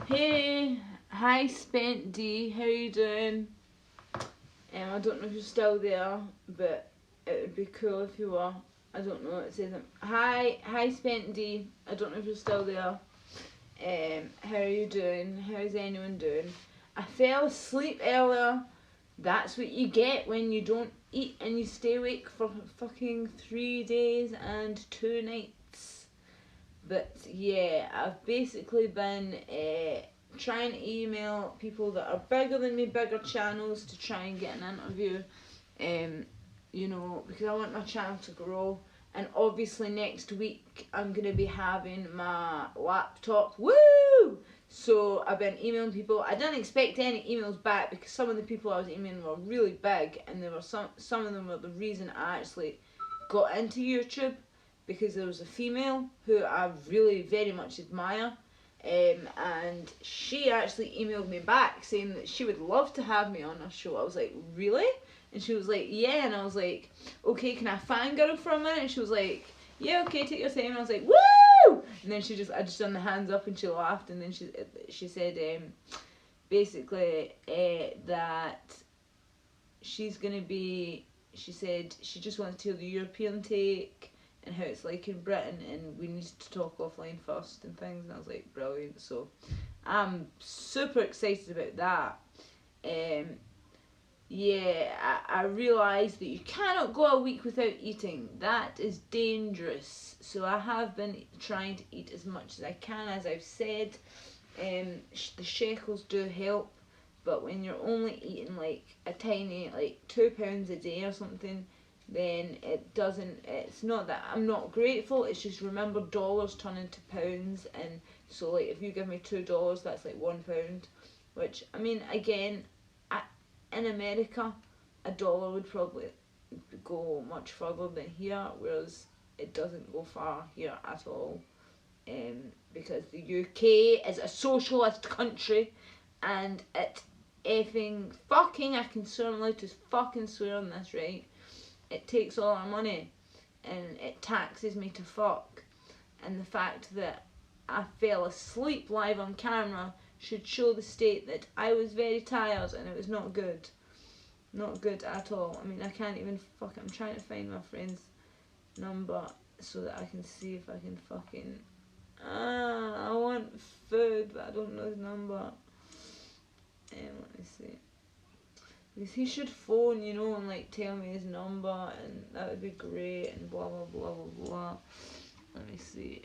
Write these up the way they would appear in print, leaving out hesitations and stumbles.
Hey, hi Spent D, how you doing? I don't know if you're still there, but it would be cool if you were. I don't know, it says, hi Spent D, I don't know if you're still there. How are you doing? How's anyone doing? I fell asleep earlier. That's what you get when you don't eat and you stay awake for fucking 3 days and 2 nights. But yeah, I've basically been trying to email people that are bigger than me, bigger channels, to try and get an interview. You know, because I want my channel to grow. And obviously next week I'm going to be having my laptop. Woo! So I've been emailing people. I didn't expect any emails back because some of the people I was emailing were really big, and there were some of them were the reason I actually got into YouTube, because there was a female who I really very much admire, and she actually emailed me back saying that she would love to have me on her show. I was like, really? And she was like, yeah. And I was like, okay, can I fangirl for a minute? And she was like, yeah, okay, take your time. And I was like, woo! And then I just done the hands up and she laughed. And then she said, basically, that she's going to be, she said she just wants to hear the European take and how it's like in Britain, and we need to talk offline first and things. And I was like, brilliant. So I'm super excited about that. Yeah, I realised that you cannot go a week without eating. That is dangerous. So I have been trying to eat as much as I can, as I've said. The shekels do help, but when you're only eating like a tiny, like £2 a day or something, then it doesn't, it's not that I'm not grateful, it's just, remember, dollars turn into pounds, and so like if you give me $2, that's like £1, which, I mean, again, in America, a dollar would probably go much further than here, whereas it doesn't go far here at all, because the UK is a socialist country, and it effing fucking, I can swear, I'm allowed to fucking swear on this, right? It takes all our money, and it taxes me to fuck, and the fact that I fell asleep live on camera should show the state that I was very tired, and it was not good. Not good at all. I mean, I can't even fuck. I'm trying to find my friend's number so that I can see if I can fucking... I want food, but I don't know his number. Let me see. Because he should phone, you know, and like tell me his number, and that would be great, and blah blah blah blah blah. Let me see.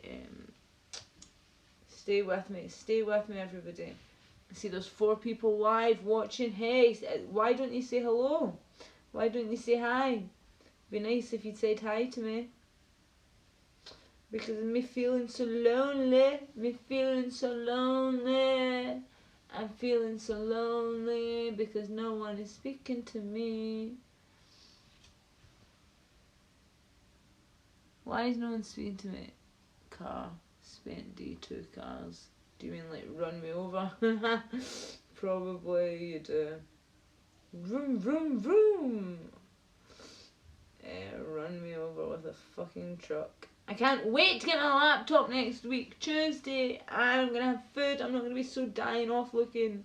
Stay with me, everybody. See, there's 4 people live watching. Hey, why don't you say hello? Why don't you say hi? Be nice if you'd said hi to me. Because of me feeling so lonely. I'm feeling so lonely because no one is speaking to me. Why is no one speaking to me? Car. Spent D2 cars. Do you mean like run me over? Probably you do. Vroom vroom vroom. Run me over with a fucking truck. I can't wait to get my laptop next week, Tuesday. I'm gonna have food. I'm not gonna be so dying off looking.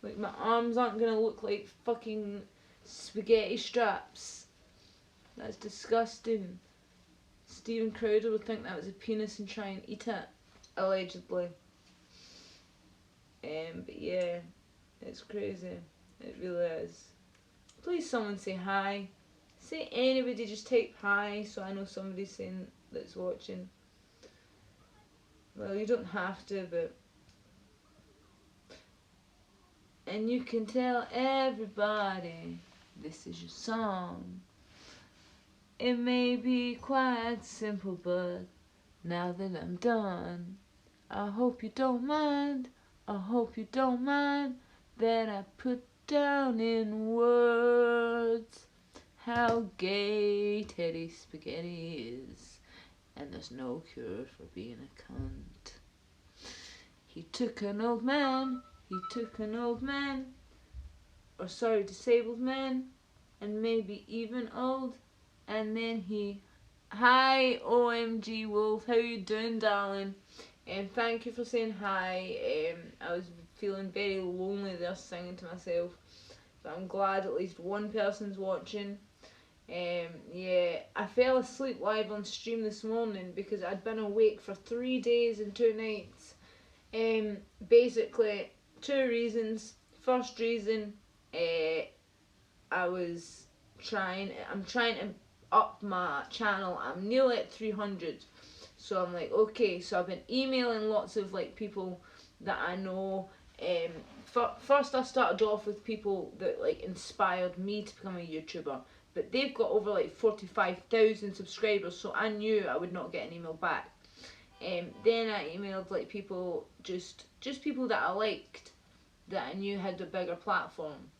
Like, my arms aren't gonna look like fucking spaghetti straps. That's disgusting. Steven Crowder would think that was a penis and try and eat it. Allegedly. But yeah, it's crazy. It really is. Please someone say hi. Say anybody, just type hi so I know somebody's saying that's watching. Well, you don't have to, but... And you can tell everybody this is your song. It may be quite simple, but now that I'm done, I hope you don't mind. I hope you don't mind that I put down in words how gay Teddy Spaghetti is, and there's no cure for being a cunt. He took an old man, disabled man, and maybe even old, and then he... Hi, OMG Wolf, how you doing, darling? Thank you for saying hi. I was feeling very lonely there singing to myself, but I'm glad at least one person's watching. Yeah, I fell asleep live on stream this morning because I'd been awake for 3 days and 2 nights. Basically, 2 reasons. First reason, I'm trying to up my channel. I'm nearly at 300. So I'm like, okay, so I've been emailing lots of like people that I know. First I started off with people that like inspired me to become a YouTuber, but they've got over like 45,000 subscribers, so I knew I would not get an email back. Then I emailed like people, just people that I liked, that I knew had a bigger platform.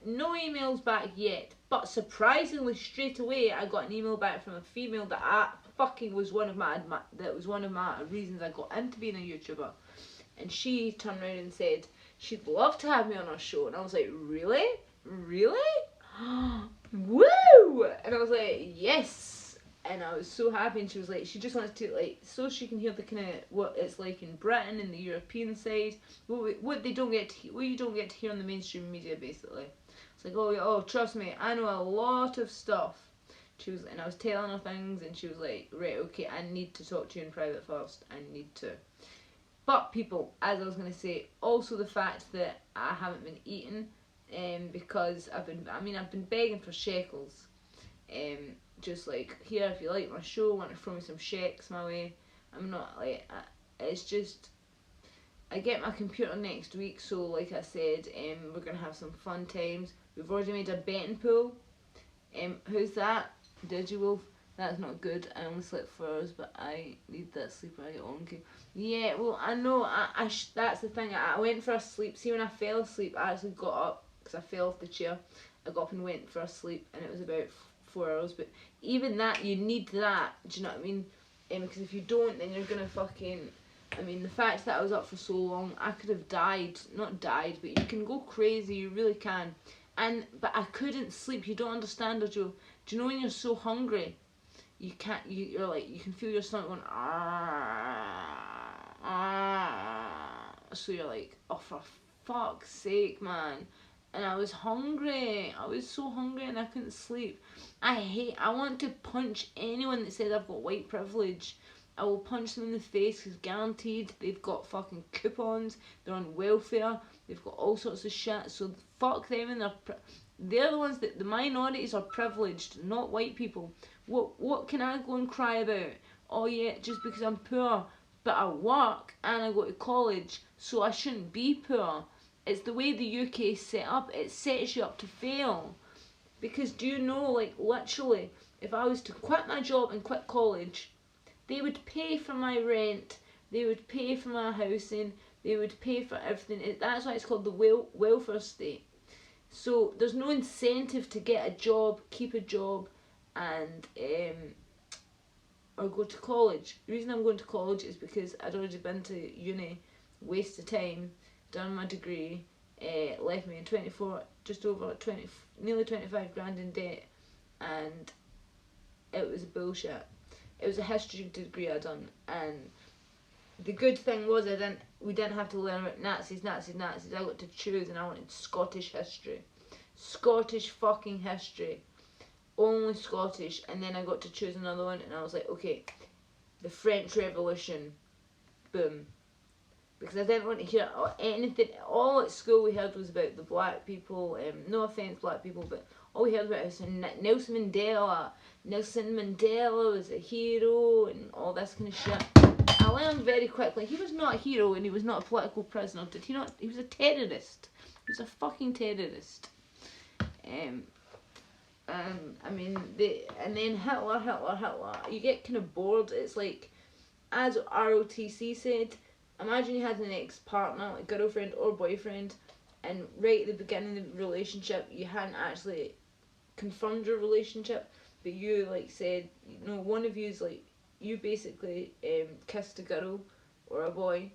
No emails back yet, but surprisingly straight away I got an email back from a female that I fucking was one of my reasons I got into being a YouTuber. And she turned around and said she'd love to have me on her show, and I was like, really? Woo! And I was like, yes. And I was so happy, and she was like, she just wants to, like, so she can hear the kind of what it's like in Britain and the European side, what you don't get to hear on the mainstream media, basically. It's like, oh, trust me, I know a lot of stuff. And I was telling her things, and she was like, right, okay, I need to talk to you in private first. I need to. But people, as I was gonna say, also the fact that I haven't been eating, because I've been begging for shekels. Just like, here, if you like my show, want to throw me some shekels my way. I'm not like, it's just, I get my computer next week, so like I said, we're gonna have some fun times. We've already made a betting pool. Who's that? Digywolf? That's not good. I only slept 4 hours, but I need that sleep. I get wonky. Yeah, well, I know. That's the thing. I went for a sleep. See, when I fell asleep, I actually got up because I fell off the chair. I got up and went for a sleep, and it was about 4 hours. But even that, you need that. Do you know what I mean? Because if you don't, then you're gonna fucking. I mean, the fact that I was up for so long, I could have died. Not died, but you can go crazy. You really can. But I couldn't sleep. You don't understand, Joe. Do you know when you're so hungry? You can't. You're like, you can feel your stomach going. So you're like, oh, for fuck's sake, man. And I was hungry. I was so hungry, and I couldn't sleep. I want to punch anyone that says I've got white privilege. I will punch them in the face, because guaranteed they've got fucking coupons, they're on welfare, they've got all sorts of shit, so fuck them, and they're the ones that, the minorities are privileged, not white people. What can I go and cry about? Oh yeah, just because I'm poor, but I work and I go to college, so I shouldn't be poor. It's the way the UK is set up, it sets you up to fail. Because do you know, like, literally, if I was to quit my job and quit college, they would pay for my rent, they would pay for my housing, they would pay for everything. That's why it's called the welfare state. So there's no incentive to get a job, keep a job, and or go to college. The reason I'm going to college is because I'd already been to uni, waste of time, done my degree, left me in 24, just over 20, nearly 25 grand in debt, and it was bullshit. It was a history degree I done, and the good thing was we didn't have to learn about Nazis. I got to choose, and I wanted Scottish history. Scottish fucking history. Only Scottish. And then I got to choose another one, and I was like, okay, the French Revolution. Boom. Because I didn't want to hear anything. All at school we heard was about the black people. No offence, black people, but all we heard about was Nelson Mandela. Nelson Mandela was a hero and all this kind of shit. I learned very quickly he was not a hero, and he was not a political prisoner. Did he not? He was a terrorist. He was a fucking terrorist. I mean, and then Hitler. You get kind of bored. It's like, as ROTC said, imagine you had an ex-partner, like girlfriend or boyfriend, and right at the beginning of the relationship, you hadn't actually confirmed your relationship, but you like said, you know, one of you's like, you basically kissed a girl or a boy,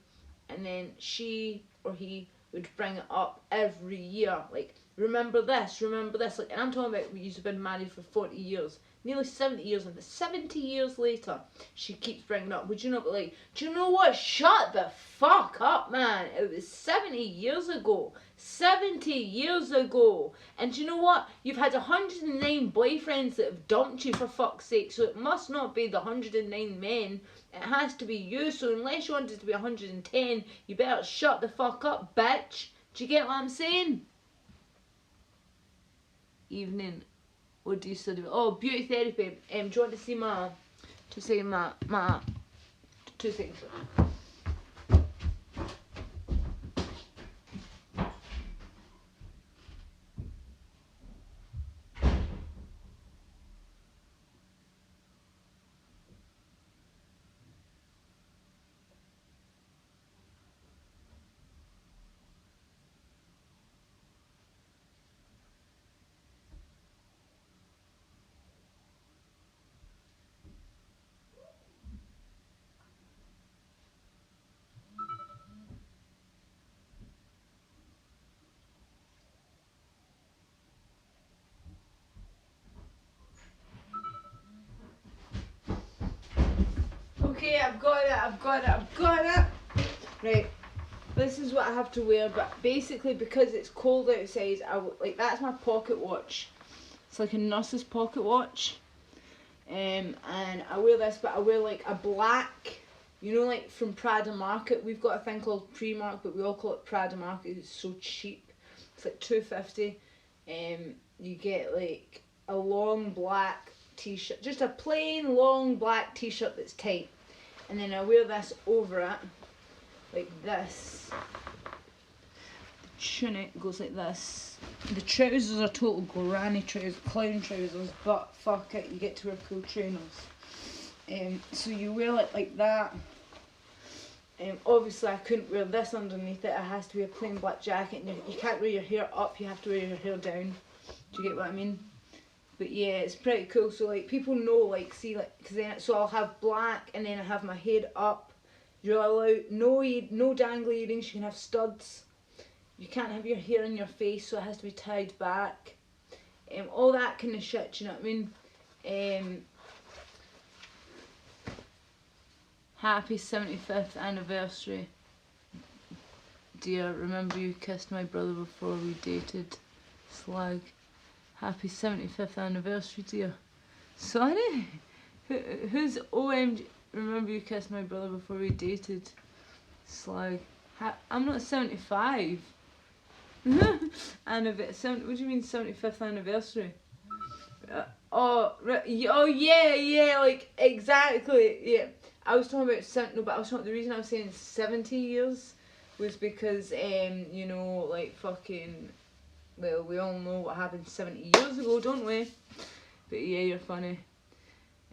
and then she or he would bring it up every year. Like, remember this, like, and I'm talking about we used to have been married for 40 years, nearly 70 years, and 70 years later, she keeps bringing it up. Would you not be like, do you know what? Shut the fuck up, man. It was 70 years ago. 70 years ago. And do you know what? You've had 109 boyfriends that have dumped you, for fuck's sake, so it must not be the 109 men. It has to be you, so unless you want it to be 110, you better shut the fuck up, bitch. Do you get what I'm saying? Evening. What do you study? Oh, beauty therapy. Do you want to see my... To say my... 2 seconds. Okay, I've got it. Right, this is what I have to wear, but basically because it's cold outside, like, that's my pocket watch. It's like a nurse's pocket watch. And I wear this, but I wear like a black, you know, like from Prada Market. We've got a thing called Primark, but we all call it Prada Market. It's so cheap. It's like $2.50. You get like a long black t-shirt, just a plain long black t-shirt that's tight, and then I wear this over it, like this. The tunic goes like this. The trousers are total granny trousers, clown trousers, but fuck it, you get to wear cool trainers. So you wear it like that. Obviously I couldn't wear this underneath it. It has to be a plain black jacket, and you can't wear your hair up, you have to wear your hair down. Do you get what I mean? But yeah, it's pretty cool. So like, people know, like, see, like, cause then, so I'll have black, and then I have my head up. You're allowed no dangly earrings. You can have studs. You can't have your hair in your face, so it has to be tied back. All that kind of shit. You know what I mean? Happy 75th anniversary, dear. Remember you kissed my brother before we dated. Slag. Happy 75th anniversary, dear. Sorry? Who's OMG? Remember you kissed my brother before we dated. Slag. I'm not 75. What do you mean 75th anniversary? Oh yeah, like, exactly, yeah. I was talking about no, but I was talking, the reason I was saying 70 years was because, you know, like, fucking, well, we all know what happened 70 years ago, don't we? But yeah, you're funny.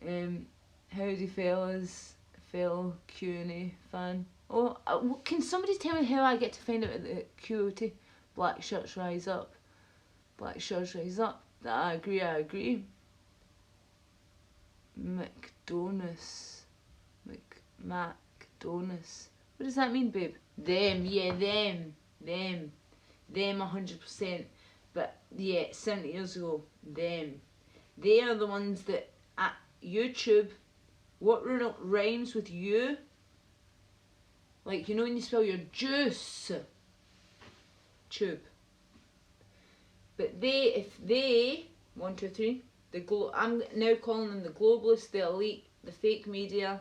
Howdy fellas, fellow Q&A fan. Oh, can somebody tell me how I get to find out at the QOT? Black shirts rise up. Black shirts rise up. I agree. McDonus. McDonus. What does that mean, babe? Them, yeah, them. Them 100%. But yeah, 70 years ago, them. They are the ones that at YouTube, what rhymes with you? Like, you know when you spell your juice? Tube. But if they, 1, 2, 3, I'm now calling them the globalists, the elite, the fake media,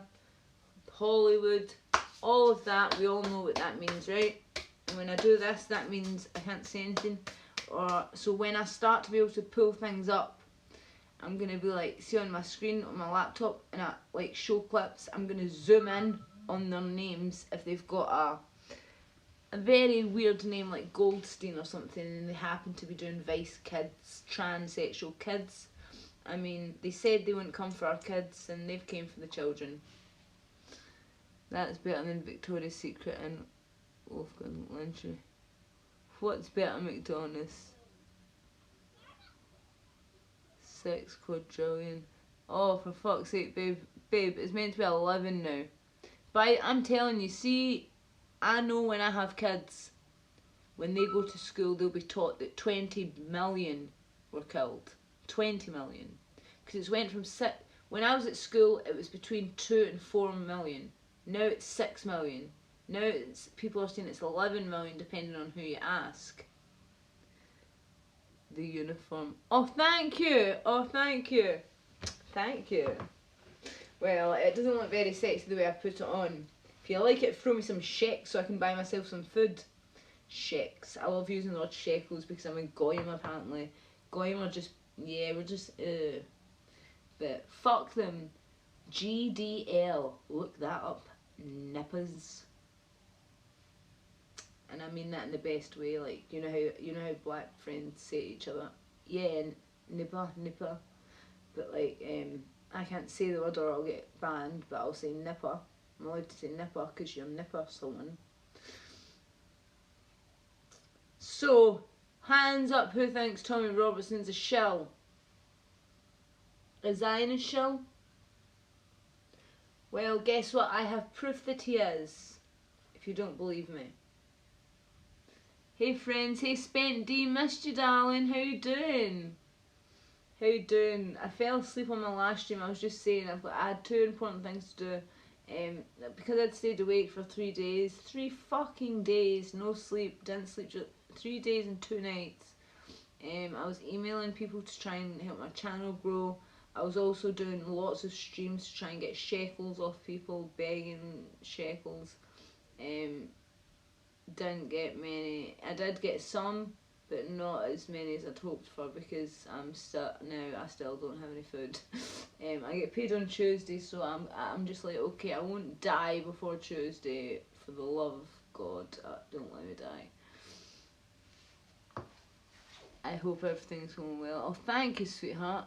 Hollywood, all of that, we all know what that means, right? And when I do this, that means I can't say anything. So when I start to be able to pull things up, I'm going to be like, see on my screen, on my laptop, and I like show clips, I'm going to zoom in on their names if they've got a very weird name like Goldstein or something, and they happen to be doing Vice Kids, transsexual kids. I mean, they said they wouldn't come for our kids, and they've came for the children. That's better than Victoria's Secret and Wolfgang Lynchery. What's better, McDonald's? Sex quadrillion. Oh, for fuck's sake, babe, it's meant to be 11 now. But I'm telling you, see, I know when I have kids. when they go to school, they'll be taught that 20 million were killed. 20 million. Because it's went from when I was at school, it was between 2 and 4 million. Now it's 6 million. Now people are saying it's 11 million, depending on who you ask. The uniform. Oh, thank you. Oh, thank you. Thank you. Well, it doesn't look very sexy the way I put it on. If you like it, throw me some shekels so I can buy myself some food. Shekels. I love using the word shekels because I'm in Goyim apparently. Goyim are just, yeah, we're just, but fuck them. GDL. Look that up. Nippers. And I mean that in the best way, like, you know how black friends say to each other, yeah, nipper. But like, I can't say the word or I'll get banned, but I'll say nipper. I'm allowed to say nipper because you're nipper someone. So, hands up who thinks Tommy Robertson's a shill. Is I in a shill? Well, guess what? I have proof that he is, if you don't believe me. Hey friends, hey Spent D, missed you darling, how you doing? How you doing? I fell asleep on my last stream. I was just saying I had 2 important things to do. Because I'd stayed awake for 3 days, 3 fucking days, no sleep, didn't sleep, just 3 days and 2 nights. I was emailing people to try and help my channel grow. I was also doing lots of streams to try and get shekels off people, begging shekels. Didn't get many. I did get some, but not as many as I'd hoped for because I still don't have any food. I get paid on Tuesday, so I'm just like, okay, I won't die before Tuesday. For the love of God, don't let me die. I hope everything's going well. Oh, thank you, sweetheart.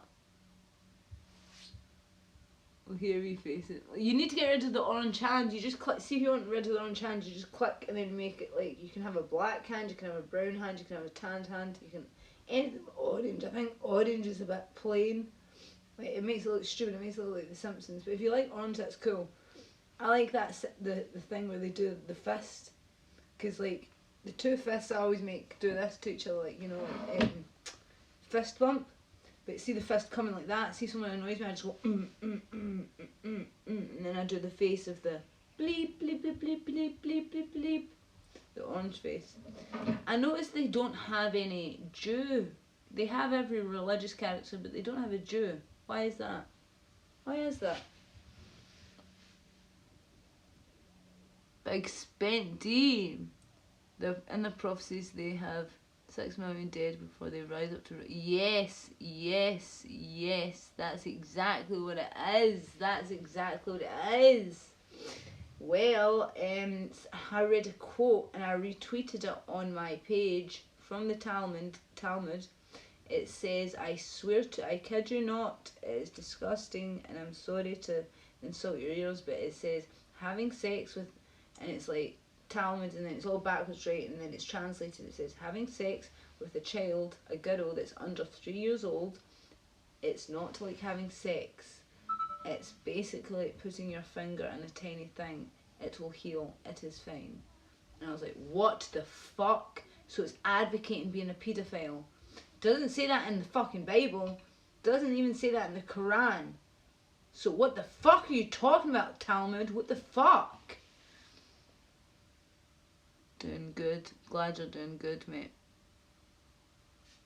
We'll hear you face it. You need to get rid of the orange hand. You just click. See if you want rid of the orange hand. You just click and then make it like you can have a black hand. You can have a brown hand. You can have a tanned hand. You can anything orange. I think orange is a bit plain. Like it makes it look stupid. It makes it look like The Simpsons. But if you like orange, that's cool. I like that the thing where they do the fist, because like the 2 fists I always do this to each other, like fist bump. But see the fist coming like that, see someone annoys me, I just go and then I do the face of the bleep, bleep, bleep, bleep, bleep, bleep, bleep, bleep. The orange face. I noticed they don't have any Jew. They have every religious character, but they don't have a Jew. Why is that? Why is that? Big Spent D. In the prophecies they have 6 million dead before they rise up to... Yes. That's exactly what it is. That's exactly what it is. Well, I read a quote and I retweeted it on my page from the Talmud. It says, I kid you not, it is disgusting and I'm sorry to insult your ears, but it says, having sex with... And it's like Talmud and then it's all backwards, right? And then it's translated. It says, having sex with a child, a girl that's under 3 years old, it's not like having sex. It's basically like putting your finger in a tiny thing. It will heal. It is fine. And I was like, what the fuck? So it's advocating being a paedophile. Doesn't say that in the fucking Bible. Doesn't even say that in the Quran. So what the fuck are you talking about, Talmud? What the fuck? Doing good. Glad you're doing good, mate.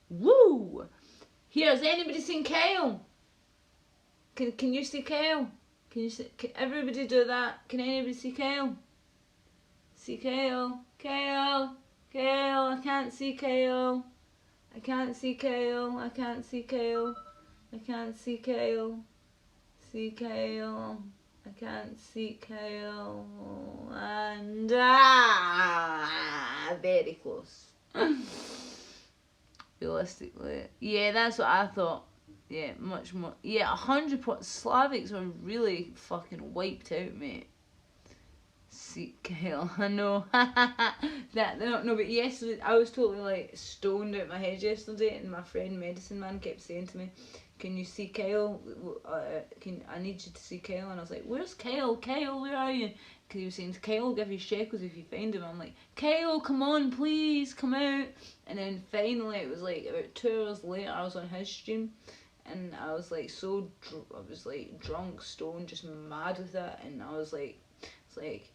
Woo! Here, has anybody seen Kyle? Can you see Kyle? Can everybody do that? Can anybody see Kyle? See Kyle? Kyle! I can't see Kyle. I can't see Kale. I can't see Kale. I can't see Kale. See Kale. I can't see Kale. And very close. Realistically, yeah, that's what I thought. Yeah, much more. Yeah, 100%. Slavics were really fucking wiped out, mate. See Kale, I know. No, but yesterday I was totally like stoned out my head yesterday, and my friend Medicine Man kept saying to me, "Can you see Kyle? I need you to see Kyle." And I was like, "Where's Kyle? Kyle, where are you?" because he was saying, Kyle will give you shekels if you find him. I'm like, Kyle, come on, please, come out. And then finally, it was like about 2 hours later, I was on his stream, and I was like I was like drunk, stoned, just mad with it, and I was like, it's like,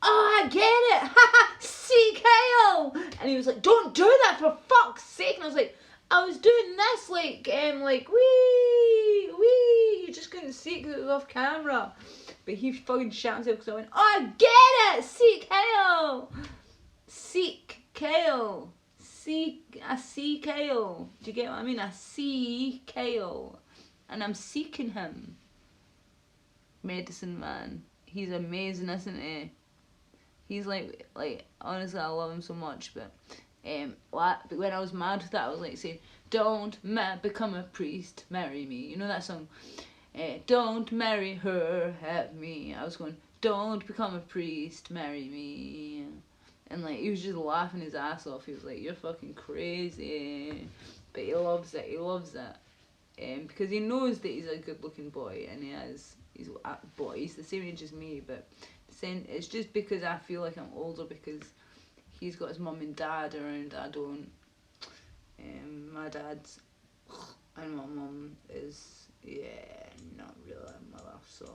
oh, I get it, haha, see Kyle, and he was like, don't do that for fuck's sake, and I was like, I was doing this like wee, you just couldn't see it because it was off camera, but he fucking shot himself because I went, oh, I get it, seek Kale, seek Kale. I see Kale. Do you get what I mean? I see Kale. And I'm seeking him. Medicine man. He's amazing, isn't he? He's like honestly, I love him so much. But when I was mad with that, I was like saying, don't become a priest, marry me. You know that song? Don't marry her, have me. I was going, don't become a priest, marry me. And like, he was just laughing his ass off. He was like, you're fucking crazy. But he loves it. Because he knows that he's a good looking boy. And he's a boy. He's the same age as me. But it's just because I feel like I'm older because he's got his mum and dad around. I don't. My dad's and my mum is, not really a mother. So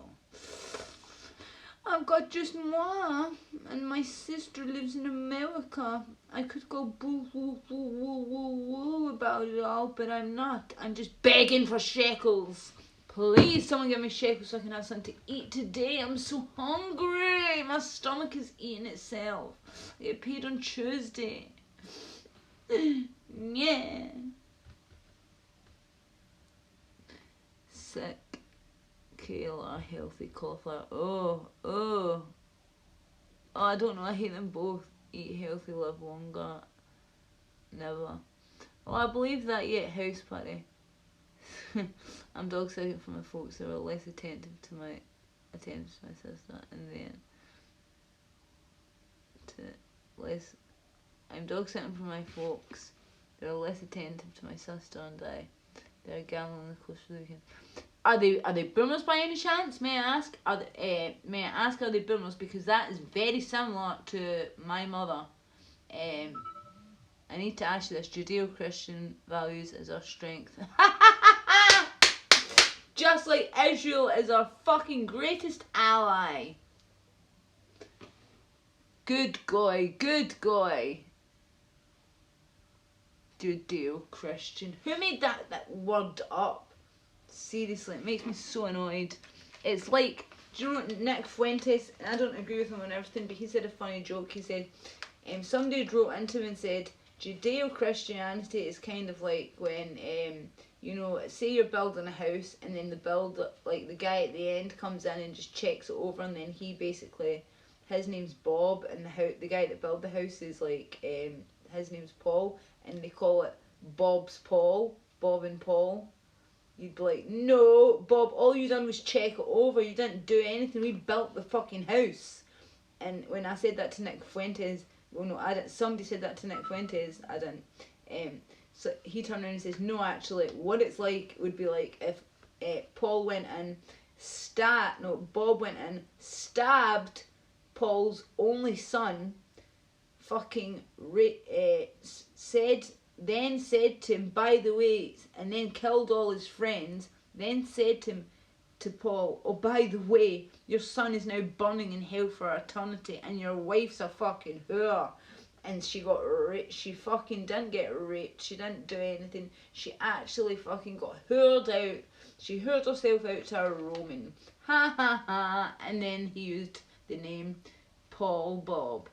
I've got just moi, and my sister lives in America. I could go boo woo woo woo woo woo about it all, but I'm not. I'm just begging for shekels. Please, someone give me shekels so I can have something to eat today. I'm so hungry. My stomach is eating itself. I get paid on Tuesday. Yeah. Sick. Kale or healthy cauliflower. Oh, I don't know, I hate them both. Eat healthy, live longer. Never. Well, I believe that, yeah, house party. I'm dog sitting for my folks who are less attentive to my sister, and then I'm dog sitting for my folks. They're less attentive to my sister and I. They're gambling the coast for the weekend. Are they boomers by any chance? May I ask? Are they boomers? Because that is very similar to my mother. I need to ask you this. Judeo-Christian values is our strength. Just like Israel is our fucking greatest ally. Good guy. Judeo-Christian. Who made that word up? Seriously, it makes me so annoyed. It's like, do you know what Nick Fuentes, and I don't agree with him on everything, but he said a funny joke. He said, somebody wrote into him and said, Judeo-Christianity is kind of like when, say you're building a house, and then the guy at the end comes in and just checks it over, and then he basically, his name's Bob, and the guy that built the house is like, his name's Paul, and they call it Bob and Paul. You'd be like, no, Bob, all you done was check it over. You didn't do anything. We built the fucking house. And when I said that to Nick Fuentes, well, no, I didn't. Somebody said that to Nick Fuentes. I didn't. So he turned around and says, no, actually, what it's like would be like if Bob went in, stabbed Paul's only son, fucking said to him, by the way, and then killed all his friends, then said to Paul, oh, by the way, your son is now burning in hell for eternity, and your wife's a fucking whore. And she got raped. She fucking didn't get raped. She didn't do anything. She actually fucking got whored out. She whored herself out to a Roman. Ha ha ha. And then he used the name Paul Bob.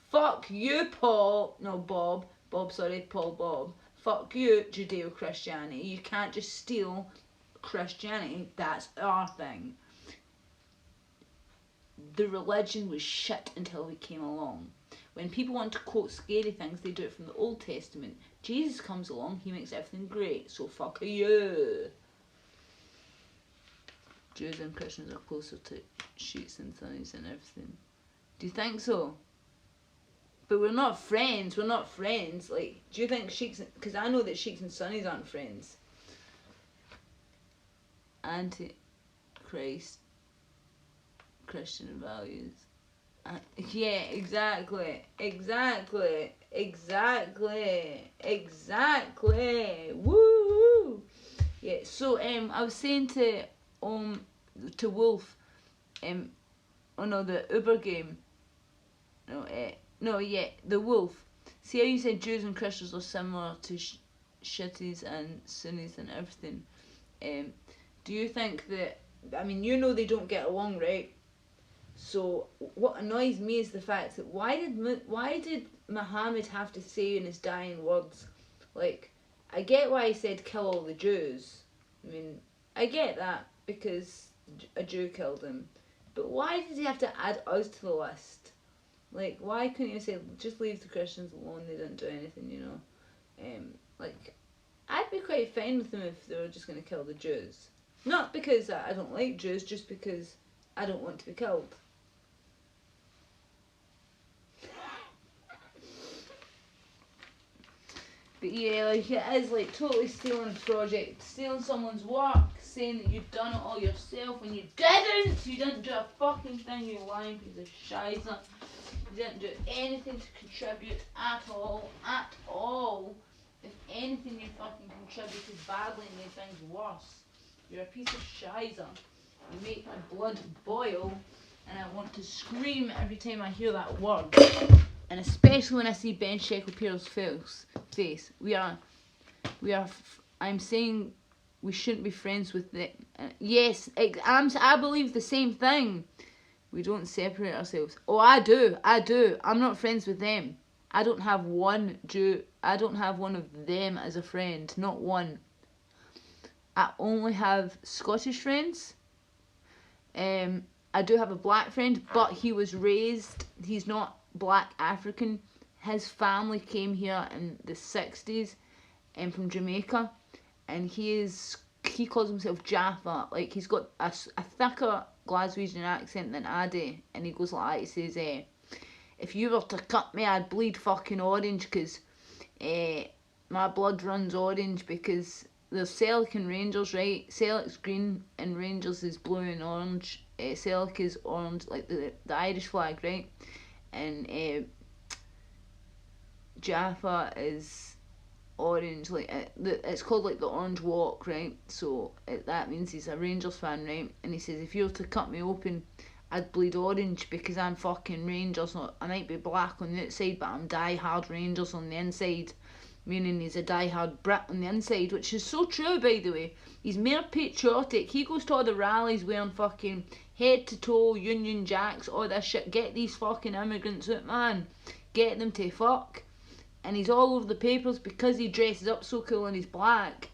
Fuck you, Paul. No, Bob. Paul Bob. Fuck you, Judeo-Christianity. You can't just steal Christianity. That's our thing. The religion was shit until we came along. When people want to quote scary things, they do it from the Old Testament. Jesus comes along, he makes everything great. So fuck you. Jews and Christians are closer to shoots and things and everything. Do you think so? But we're not friends. Like, do you think Sheiks... Because I know that Sheiks and Sunnis aren't friends. Anti-Christ Christian values. Yeah, exactly. Woo! Yeah, so I was saying to Wolf, oh no, the Uber game. The Wolf. See how you said Jews and Christians are similar to Shitties and Sunnis and everything. Do you think that? I mean, you know they don't get along, right? So what annoys me is the fact that why did Muhammad have to say in his dying words, like, I get why he said kill all the Jews. I mean, I get that because a Jew killed him, but why did he have to add us to the list? Like, why couldn't you say just leave the Christians alone? They didn't do anything, you know. Like, I'd be quite fine with them if they were just going to kill the Jews. Not because I don't like Jews, just because I don't want to be killed. But yeah, like, it is like totally stealing a project, stealing someone's work, saying that you've done it all yourself when you didn't! You didn't do a fucking thing, you lying piece of shizer. You didn't do anything to contribute at all. If anything, you fucking contributed badly and made things worse. You're a piece of shizer. You make my blood boil, and I want to scream every time I hear that word. And especially when I see Ben Shackelpeter's face. I'm saying we shouldn't be friends with them. Yes, I believe the same thing. We don't separate ourselves. Oh, I do. I'm not friends with them. I don't have one Jew. I don't have one of them as a friend. Not one. I only have Scottish friends. I do have a black friend, but he's not black African. His family came here in the 60s from Jamaica, and he calls himself Jaffa. Like, he's got a thicker Glaswegian accent than I do, and he goes like that. He says, if you were to cut me, I'd bleed fucking orange, because my blood runs orange, because there's Celtic and Rangers, right? Celtic's green and Rangers is blue and orange. Celtic is orange, like the Irish flag, right? And Jaffa is orange, like it's called like the Orange Walk, right? So that means he's a Rangers fan, right? And he says, if you were to cut me open, I'd bleed orange, because I'm fucking Rangers. I might be black on the outside, but I'm die-hard Rangers on the inside. Meaning he's a die-hard Brit on the inside, which is so true, by the way. He's more patriotic. He goes to all the rallies wearing fucking head-to-toe Union Jacks, all this shit. Get these fucking immigrants out, man. Get them to fuck. And he's all over the papers because he dresses up so cool and he's black.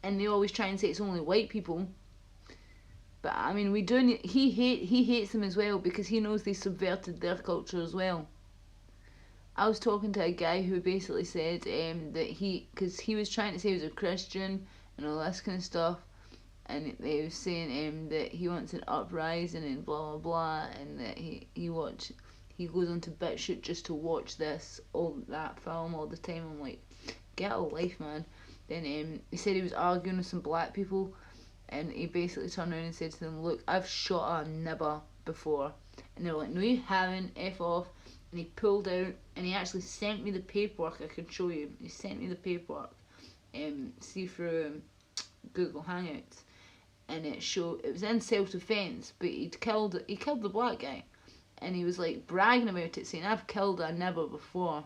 And they always try and say it's only white people. But, I mean, he hates them as well, because he knows they subverted their culture as well. I was talking to a guy who basically said that because he was trying to say he was a Christian and all this kind of stuff, and they was saying that he wants an uprising and blah blah blah, and that he goes onto BitChute just to watch that film all the time. I'm like, get a life, man. Then he said he was arguing with some black people, and he basically turned around and said to them, look, I've shot a nibber before. And they were like, no you haven't, F off. And he pulled out, and he actually sent me the paperwork. I could show you. He sent me the paperwork, see through Google Hangouts, and it was in self-defense, but he killed the black guy, and he was like bragging about it, saying, I've killed a nibber before,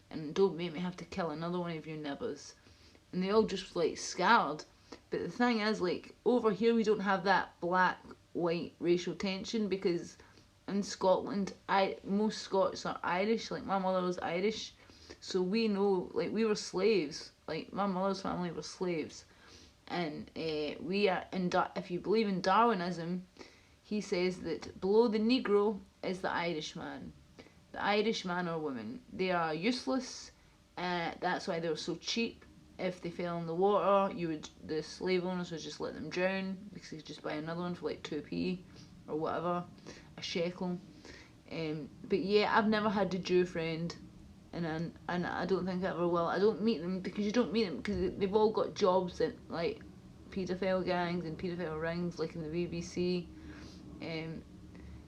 and don't make me have to kill another one of your nibbers. And they all just like scared. But the thing is, like, over here we don't have that black-white racial tension, because in Scotland, most Scots are Irish. Like, my mother was Irish, so we know, like, we were slaves. Like, my mother's family were slaves, and we are if you believe in Darwinism, he says that below the Negro is the Irishman. The Irishman or woman, they are useless. That's why they were so cheap. If they fell in the water, the slave owners would just let them drown, because they could just buy another one for like 2p or whatever, a shekel. But yeah, I've never had a Jew friend, and I don't think I ever will. I don't meet them, because you don't meet them because they've all got jobs at like paedophile gangs and paedophile rings, like in the BBC.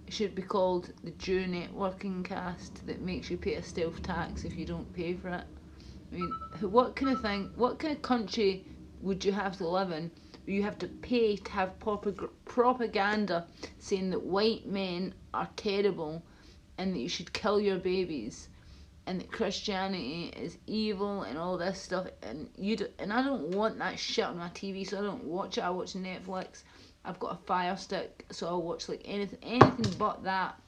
should be called the Jew networking cast that makes you pay a stealth tax if you don't pay for it. I mean, what kind of country would you have to live in where you have to pay to have propaganda saying that white men are terrible and that you should kill your babies and that Christianity is evil and all this stuff, and I don't want that shit on my TV, so I don't watch it. I watch Netflix. I've got a Fire Stick, so I'll watch like anything but that.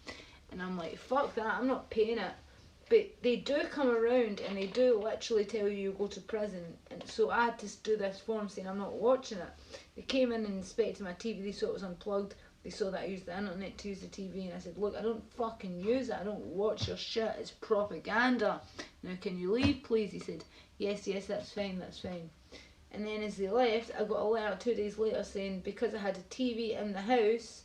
And I'm like, fuck that, I'm not paying it. But they do come around and they do literally tell you go to prison. And so I had to do this form saying I'm not watching it. They came in and inspected my TV, they saw it was unplugged. They saw that I used the internet to use the TV, and I said, look, I don't fucking use it. I don't watch your shit. It's propaganda. Now, can you leave, please? He said, yes, that's fine. And then as they left, I got a letter 2 days later saying because I had a TV in the house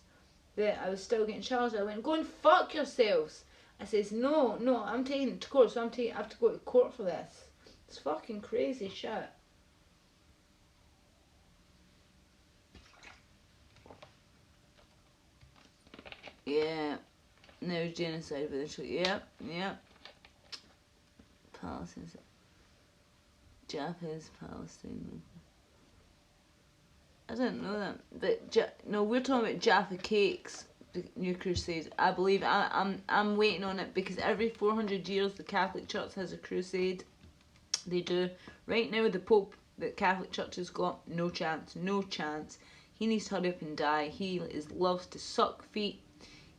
that I was still getting charged. I went, go and fuck yourselves. I says, no, I'm taking it to court, so I have to go to court for this. It's fucking crazy shit. Yeah, no genocide with the truth. Yep. Palestine. Japanese Palestine. I didn't know that. But no, we're talking about Jaffa Cakes, the New Crusade. I believe I'm waiting on it because every 400 years the Catholic Church has a crusade. They do. Right now the Pope that Catholic Church has got, no chance. He needs to hurry up and die. He loves to suck feet.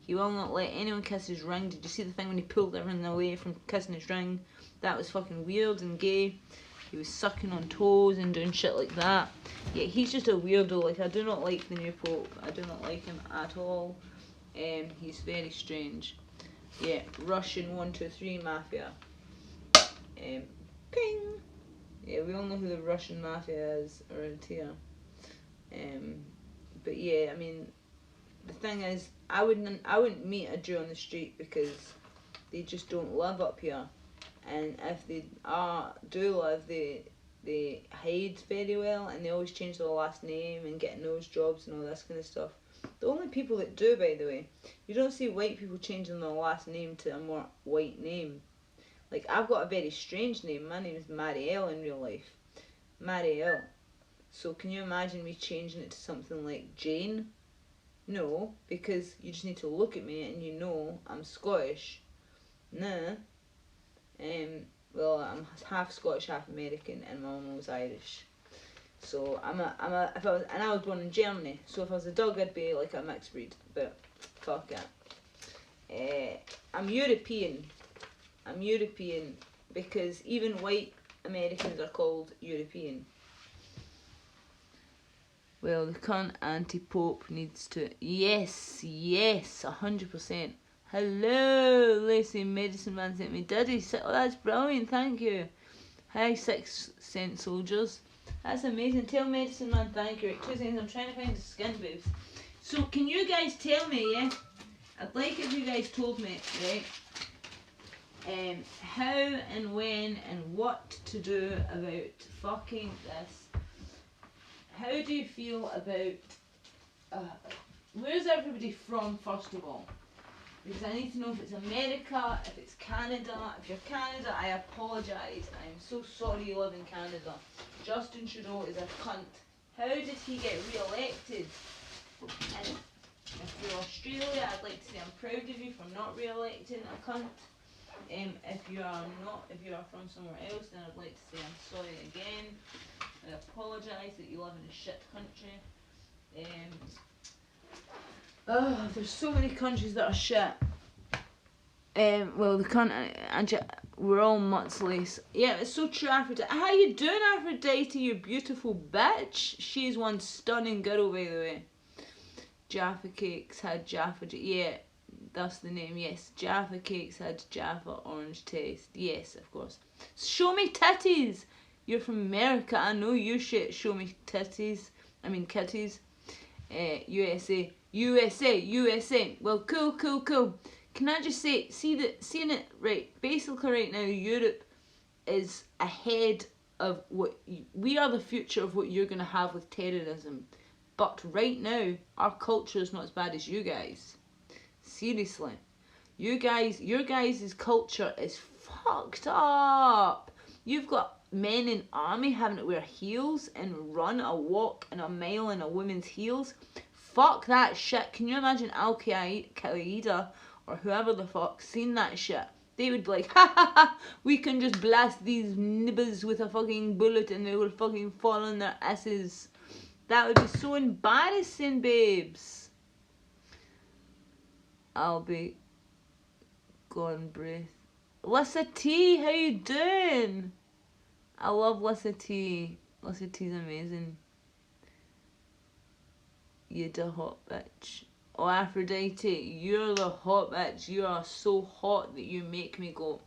He will not let anyone kiss his ring. Did you see the thing when he pulled everyone away from kissing his ring? That was fucking weird and gay. He was sucking on toes and doing shit like that. Yeah, he's just a weirdo. Like, I do not like the new Pope. I do not like him at all. He's very strange. Yeah, Russian 123 Mafia. Ping! Yeah, we all know who the Russian Mafia is around here. But yeah, I mean, the thing is, I wouldn't meet a Jew on the street because they just don't live up here, and if they do live, they hide very well, and they always change their last name and get nose jobs and all this kind of stuff. The only people that do, by the way, you don't see white people changing their last name to a more white name. Like, I've got a very strange name. My name is Marielle in real life. Marielle. So can you imagine me changing it to something like Jane? No, because you just need to look at me and you know I'm Scottish. Nah. Well, I'm half Scottish, half American, and my mum was Irish. So if I was born in Germany. So if I was a dog, I'd be like a mixed breed. But fuck it. I'm European because even white Americans are called European. Well, the cunt anti-pope needs to... Yes, 100%. Hello, Lacy, Medicine Man sent me. Did he? Oh, that's brilliant, thank you. Hi, 6 cent soldiers. That's amazing. Tell Medicine Man thank you. Right, 2 seconds, I'm trying to find the skin boobs. So, can you guys tell me, yeah? I'd like if you guys told me, right? How and when and what to do about fucking this. How do you feel about, where's everybody from, first of all? Because I need to know if it's America, if it's Canada. If you're Canada, I apologise. I'm so sorry you live in Canada. Justin Trudeau is a cunt. How did he get re-elected? And if you're Australia, I'd like to say I'm proud of you for not re-electing a cunt. If you are from somewhere else, then I'd like to say I'm sorry again. I apologise that you live in a shit country. There's so many countries that are shit. Well, the country, we're all mutts. Yeah, it's so true, Aphrodite. How you doing, Aphrodite, you beautiful bitch? She's one stunning girl, by the way. Jaffa Cakes had Jaffa... Yeah, that's the name, yes. Jaffa Cakes had Jaffa orange taste. Yes, of course. Show me titties! You're from America, I know you shit. Show me titties. I mean kitties. USA. Well, cool. Can I just say, seeing it right, basically right now, Europe is ahead of what, we are the future of what you're going to have with terrorism. But right now, our culture is not as bad as you guys. Seriously. You guys, your guys' culture is fucked up. You've got men in army having to wear heels and run a walk in a mile in a woman's heels. Fuck that shit. Can you imagine Al-Qaeda or whoever the fuck seen that shit? They would be like, ha ha ha, we can just blast these nibbers with a fucking bullet and they will fucking fall on their asses. That would be so embarrassing, babes. I'll be gone breath. Lissa T, how you doing? I love Lissa T. Lissa T's amazing. You the hot bitch. Oh, Aphrodite, you're the hot bitch. You are so hot that you make me go,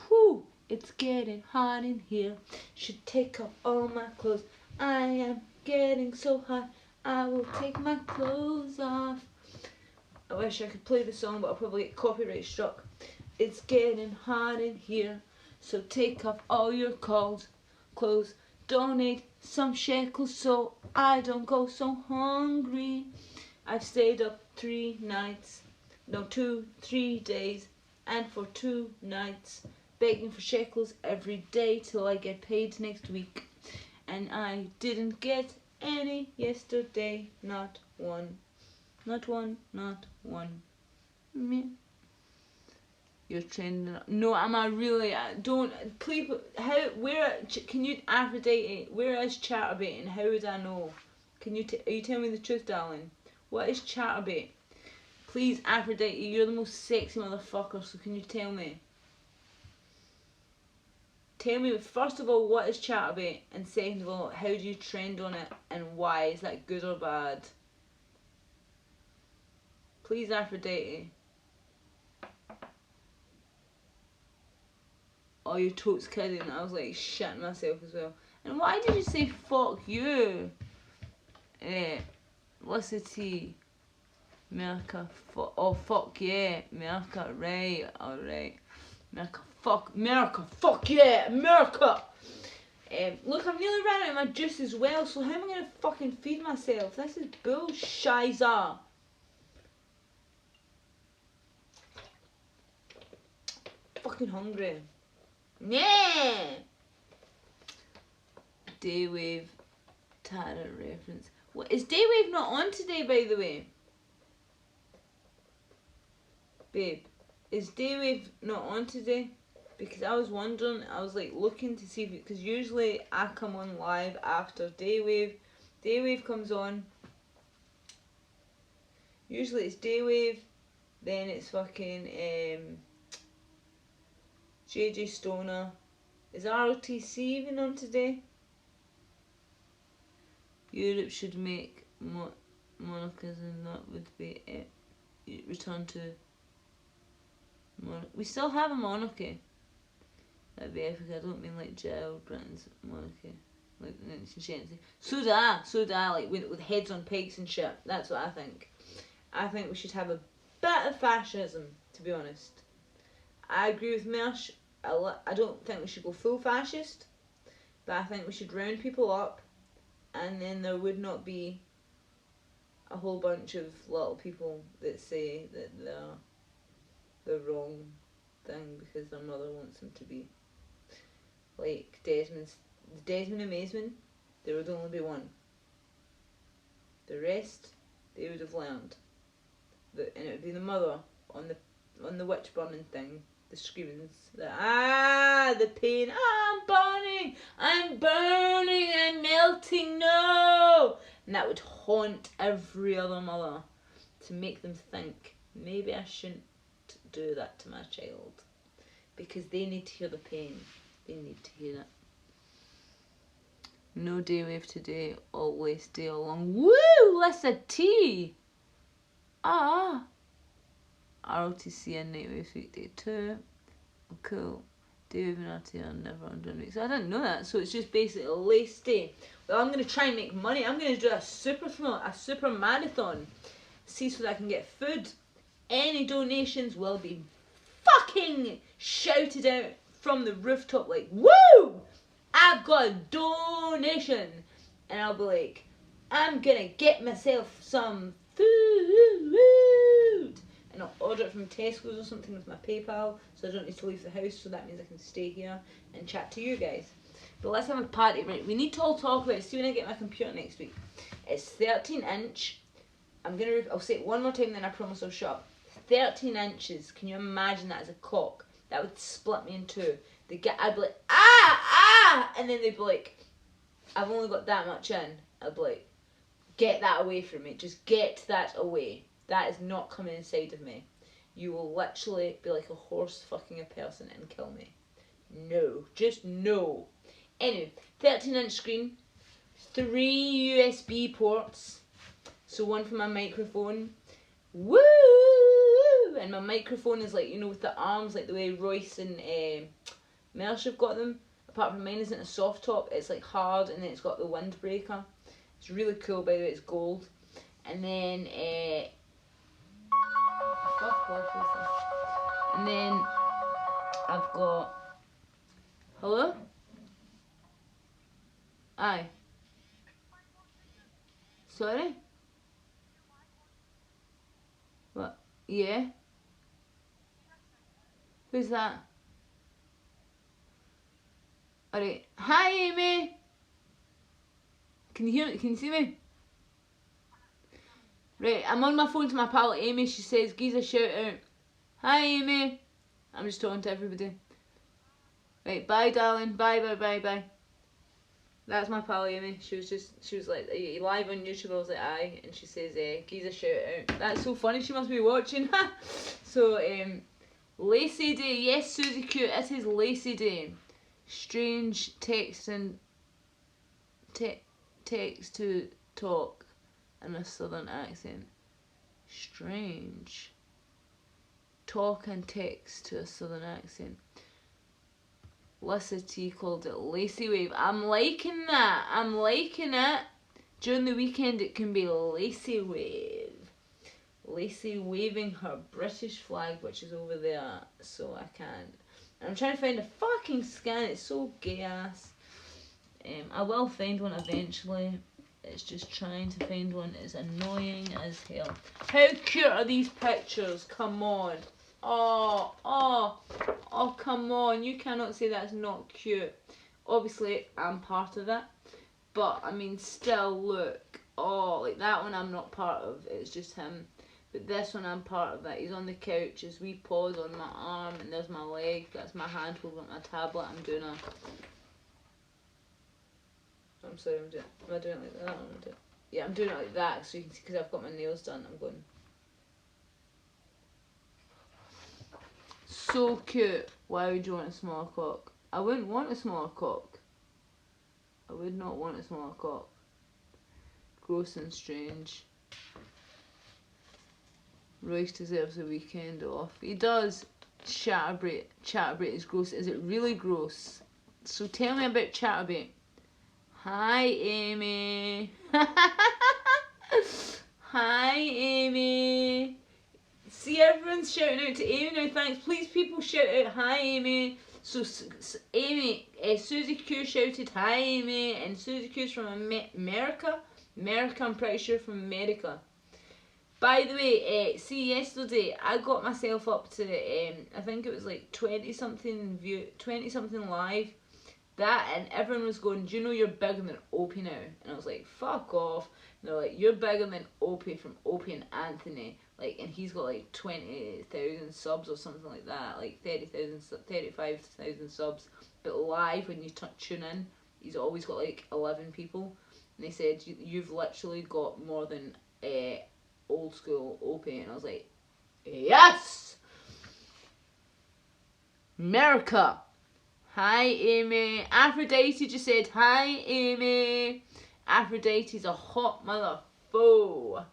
whew, it's getting hot in here. Should take off all my clothes. I am getting so hot. I will take my clothes off. I wish I could play the song, but I'll probably get copyright struck. It's getting hot in here. So take off all your clothes. Donate some shekels so I don't go so hungry. I've stayed up 3 days, and for 2 nights, begging for shekels every day till I get paid next week. And I didn't get any yesterday, not one. Not one, not one. Meh. You're trending. No, am I really? Don't, please, how, where, can you, Aphrodite, where is Chatterbait and how would I know? Can you, are you telling me the truth, darling? What is Chatterbait? Please, Aphrodite, you're the most sexy motherfucker, so can you tell me? Tell me, first of all, what is Chatterbait? And second of all, how do you trend on it? And why? Is that good or bad? Please, Aphrodite. Oh, you're totes kidding. I was like shitting myself as well. And why did you say fuck you? What's the T? America. Oh, fuck yeah. America. Right. Alright. America. Fuck. America. Fuck yeah. America. Look, I've nearly ran out of my juice as well, so how am I going to fucking feed myself? This is bullshizer. Fucking hungry. Yeah. Daywave Tara reference. What is Daywave not on today, by the way? Babe, is Daywave not on today? Because I was wondering, I was like looking to see if, because usually I come on live after Daywave. Daywave comes on. Usually it's Daywave, then it's fucking JJ Stoner. Is ROTC even on today? Europe should make monarchies and that would be it. Return to we still have a monarchy. That'd be Africa. I don't mean like jail Britain's monarchy. Like the 19th century. So do I, like with heads on pikes and shit. That's what I think. I think we should have a bit of fascism, to be honest. I agree with Mersh. I don't think we should go full fascist, but I think we should round people up, and then there would not be a whole bunch of little people that say that they're the wrong thing because their mother wants them to be. Like Desmond and Mazeman, there would only be one. The rest, they would have learned. And it would be the mother on the witch burning thing. The screamings, the pain, I'm burning, I'm melting, no! And that would haunt every other mother to make them think, maybe I shouldn't do that to my child. Because they need to hear the pain. They need to hear it. No Daywave today, always stay along. Woo! Lissa T! ROTC and Nightwave weekday 2. Oh, cool. Daywave and RT are never on during weeks. I didn't know that. So it's just basically a lace day. Well, I'm going to try and make money. I'm going to do a super marathon. See, so that I can get food. Any donations will be fucking shouted out from the rooftop like, woo! I've got a donation. And I'll be like, I'm going to get myself some food. And and I'll order it from Tesco's or something with my PayPal, so I don't need to leave the house, so that means I can stay here and chat to you guys. But let's have a party, right? We need to all talk about it. See when I get my computer next week. It's 13 inch. I'll say it one more time, then I promise I'll shut up. 13 inches. Can you imagine that as a cock? That would split me in two. I'd be like, ah, and then they'd be like, I've only got that much in. I'd be like, get that away from me. Just get that away. That is not coming inside of me. You will literally be like a horse fucking a person and kill me. No. Just no. Anyway, 13 inch screen. 3 USB ports. So one for my microphone. Woo! And my microphone is like, you know, with the arms, like the way Royce and Mersh have got them. Apart from mine isn't a soft top, it's like hard, and then it's got the windbreaker. It's really cool, by the way, it's gold. And then, fuck off with this. And then I've got, hello? Aye. Sorry? What? Yeah? Who's that? Alright. Hi, Amy! Can you hear me? Can you see me? Right, I'm on my phone to my pal Amy. She says, "Gives a shout out." Hi, Amy. I'm just talking to everybody. Right, bye, darling. Bye. That's my pal Amy. She was like, "Are you live on YouTube?" I was like, "Aye." And she says, "Gives a shout out." That's so funny. She must be watching. So, Lacy Day. Yes, Susie Cute. It is Lacy Day. Strange text and text to talk in a southern accent. Strange. Talk and text to a southern accent. Lissa T called it Lacy Wave. I'm liking that. I'm liking it. During the weekend it can be Lacy Wave. Lacy waving her British flag, which is over there, so I can't. I'm trying to find a fucking scan. It's so gay ass. I will find one eventually. It's just trying to find one is annoying as hell. How cute are these pictures? Come on. Oh, come on. You cannot say that's not cute. Obviously, I'm part of it. But, I mean, still, look. Oh, like that one I'm not part of. It's just him. But this one I'm part of it. He's on the couch. His wee paws on my arm. And there's my leg. That's my hand holding my tablet. I'm doing a... I'm sorry, am I doing it like that? Yeah, I'm doing it like that so you can see, because I've got my nails done. I'm going... So cute. Why would you want a smaller cock? I wouldn't want a smaller cock. I would not want a smaller cock. Gross and strange. Royce deserves a weekend off. He does. Chatterbait is gross. Is it really gross? So tell me about Chatterbait. Hi, Amy. Hi, Amy. See, everyone's shouting out to Amy now. Thanks. Please, people, shout out hi, Amy. So, Amy, Susie Q shouted hi, Amy. And Susie Q's from America. I'm pretty sure from America. By the way, see, yesterday I got myself up to, I think it was like 20 something live. That, and everyone was going, "Do you know you're bigger than Opie now?" And I was like, fuck off. And they're like, "You're bigger than Opie from Opie and Anthony." Like, and he's got like 20,000 subs or something like that. Like 35,000 subs. But live, when you tune in, he's always got like 11 people. And they said, "You've literally got more than old school Opie." And I was like, yes! America! Hi, Amy. Aphrodite just said, hi, Amy. Aphrodite's a hot mother foe.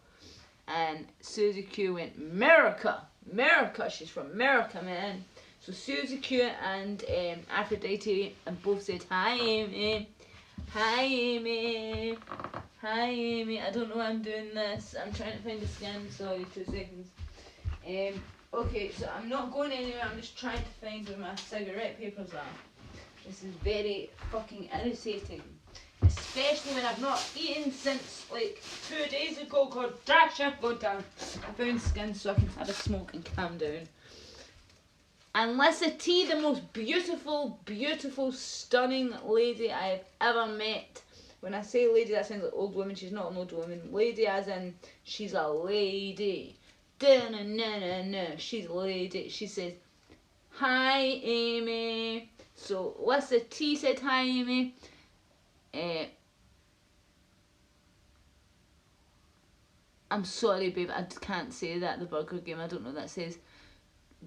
And Susie Q went, America. She's from America, man. So Susie Q and Aphrodite and both said, hi, Amy. Hi, Amy. Hi, Amy. I don't know why I'm doing this. I'm trying to find a scan. Sorry, 2 seconds. Okay, so I'm not going anywhere. I'm just trying to find where my cigarette papers are. This is very fucking irritating. especially when I've not eaten since like 2 days ago. God dash, I've gone down. I found skin so I can have a smoke and calm down. And Lacy-Marie, the most beautiful, beautiful, stunning lady I've ever met. When I say lady, that sounds like old woman. She's not an old woman. Lady as in, she's a lady. Da-na-na-na-na. She's a lady. She says, hi, Amy. So, Lacy-Marie said, hi, Amy. I'm sorry, babe. I can't say that. The Burger Game. I don't know what that says.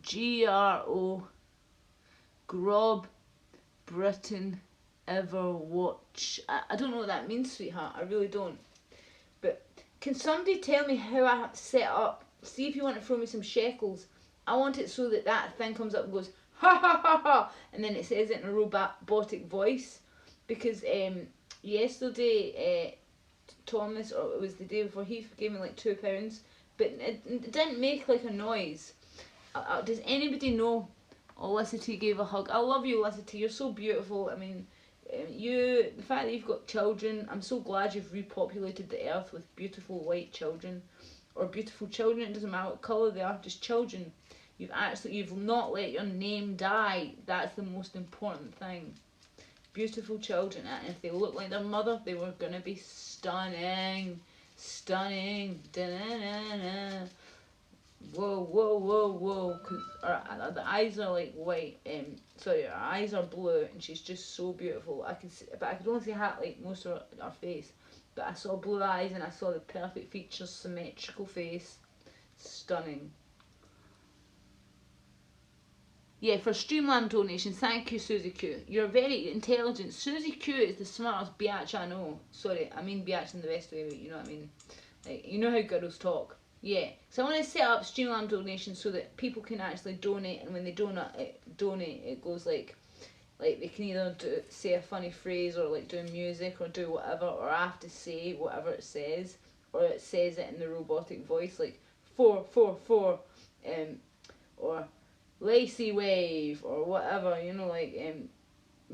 G-R-O. Grob Britain ever watch. I don't know what that means, sweetheart. I really don't. But can somebody tell me how I set up? See if you want to throw me some shekels. I want it so that that thing comes up and goes ha ha ha ha, and then it says it in a robotic voice. Because yesterday, Thomas, or it was the day before, he gave me like £2, but it didn't make like a noise. Does anybody know? Oh, Lacy-Marie gave a hug. I love you, Lacy-Marie. You're so beautiful. I mean, the fact that you've got children, I'm so glad you've repopulated the earth with beautiful white children. Or beautiful children, it doesn't matter what colour they are, just children. You've not let your name die. That's the most important thing. Beautiful children, and if they look like their mother, they were going to be stunning. Stunning. Da-na-na-na. Whoa, whoa, whoa, whoa. Cause the eyes are like white. Sorry, her eyes are blue, and she's just so beautiful. I could only see like most of her face. But I saw blue eyes, and I saw the perfect features, symmetrical face. Stunning. Yeah, for Streamline donations, thank you, Susie Q. You're very intelligent. Susie Q is the smartest biatch I know. Sorry, I mean biatch in the best way, but you know what I mean. Like, you know how girls talk. Yeah, so I want to set up Streamline donations so that people can actually donate, and when they donate, it goes like they can either say a funny phrase, or like do music, or do whatever, or I have to say whatever it says, or it says it in the robotic voice, like 444, or Lacy-Wave, or whatever, you know, like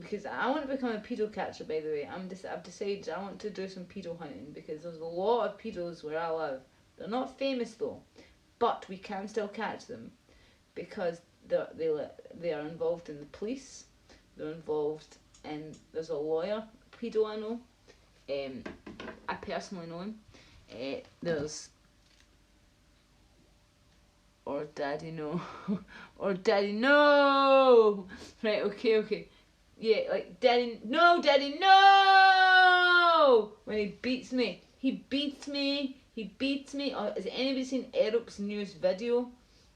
because I want to become a pedo catcher, by the way. I've decided I want to do some pedo hunting, because there's a lot of pedos where I live. They're not famous though, but we can still catch them, because they are involved in the police. They're involved in, there's a lawyer, pedo I know. I personally know him. There's, or daddy no, or daddy no. Right, okay. Yeah, like daddy no. When he beats me. Oh, has anybody seen Eric's newest video?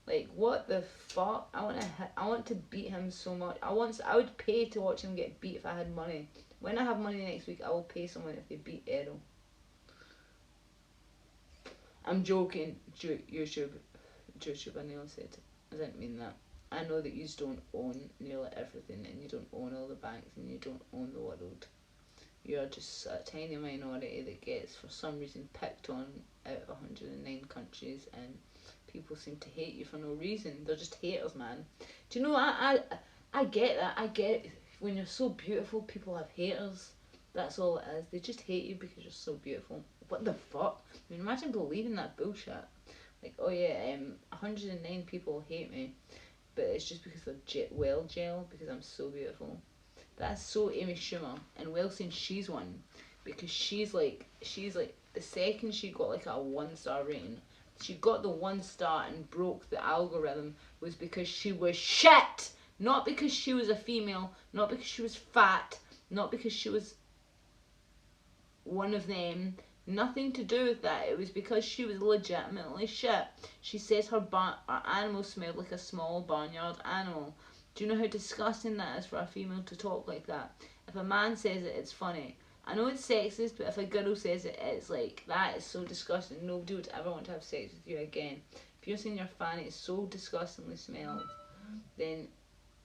Like, what the fuck? I want to beat him so much. I would pay to watch him get beat if I had money. When I have money next week, I will pay someone if they beat Errol. I'm joking. YouTube, I nearly said. I didn't mean that. I know that you don't own nearly everything, and you don't own all the banks, and you don't own the world. You're just a tiny minority that gets, for some reason, picked on out of 109 countries, and people seem to hate you for no reason. They're just haters, man. Do you know, I get that. I get when you're so beautiful, people have haters. That's all it is. They just hate you because you're so beautiful. What the fuck? I mean, imagine believing that bullshit. Like, oh yeah, 109 people hate me, but it's just because they're well gel, because I'm so beautiful. That's so Amy Schumer, and well saying she's one, because she's like the second she got like a 1-star rating, she got the 1 star and broke the algorithm, was because she was shit, not because she was a female, not because she was fat, not because she was one of them, nothing to do with that. It was because she was legitimately shit. She says her animal smelled like a small barnyard animal. Do you know how disgusting that is for a female to talk like that? If a man says it, it's funny. I know it's sexist, but if a girl says it, it's like, that is so disgusting. Nobody would ever want to have sex with you again. If you're saying your fanny is so disgustingly smelled, then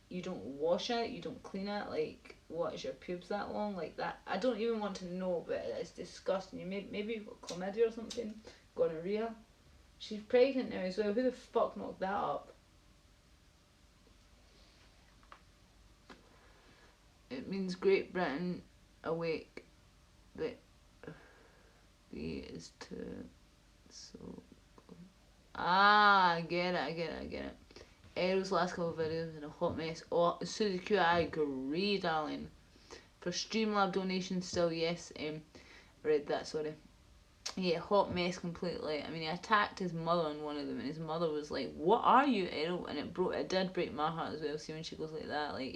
you don't wash it, you don't clean it. Like, what, is your pubes that long? Like that? I don't even want to know, but it's disgusting. Maybe you've got chlamydia or something, gonorrhea. She's pregnant now as well. Who the fuck knocked that up? It means Great Britain awake. But B is to so. I get it. Errol's last couple of videos in a hot mess. Oh, Susie Q, I agree, darling. For Streamlab donations, still yes. Read that, sorry. Yeah, hot mess completely. I mean, he attacked his mother on one of them, and his mother was like, "What are you, Errol?" And it did break my heart as well. See when she goes like that, like,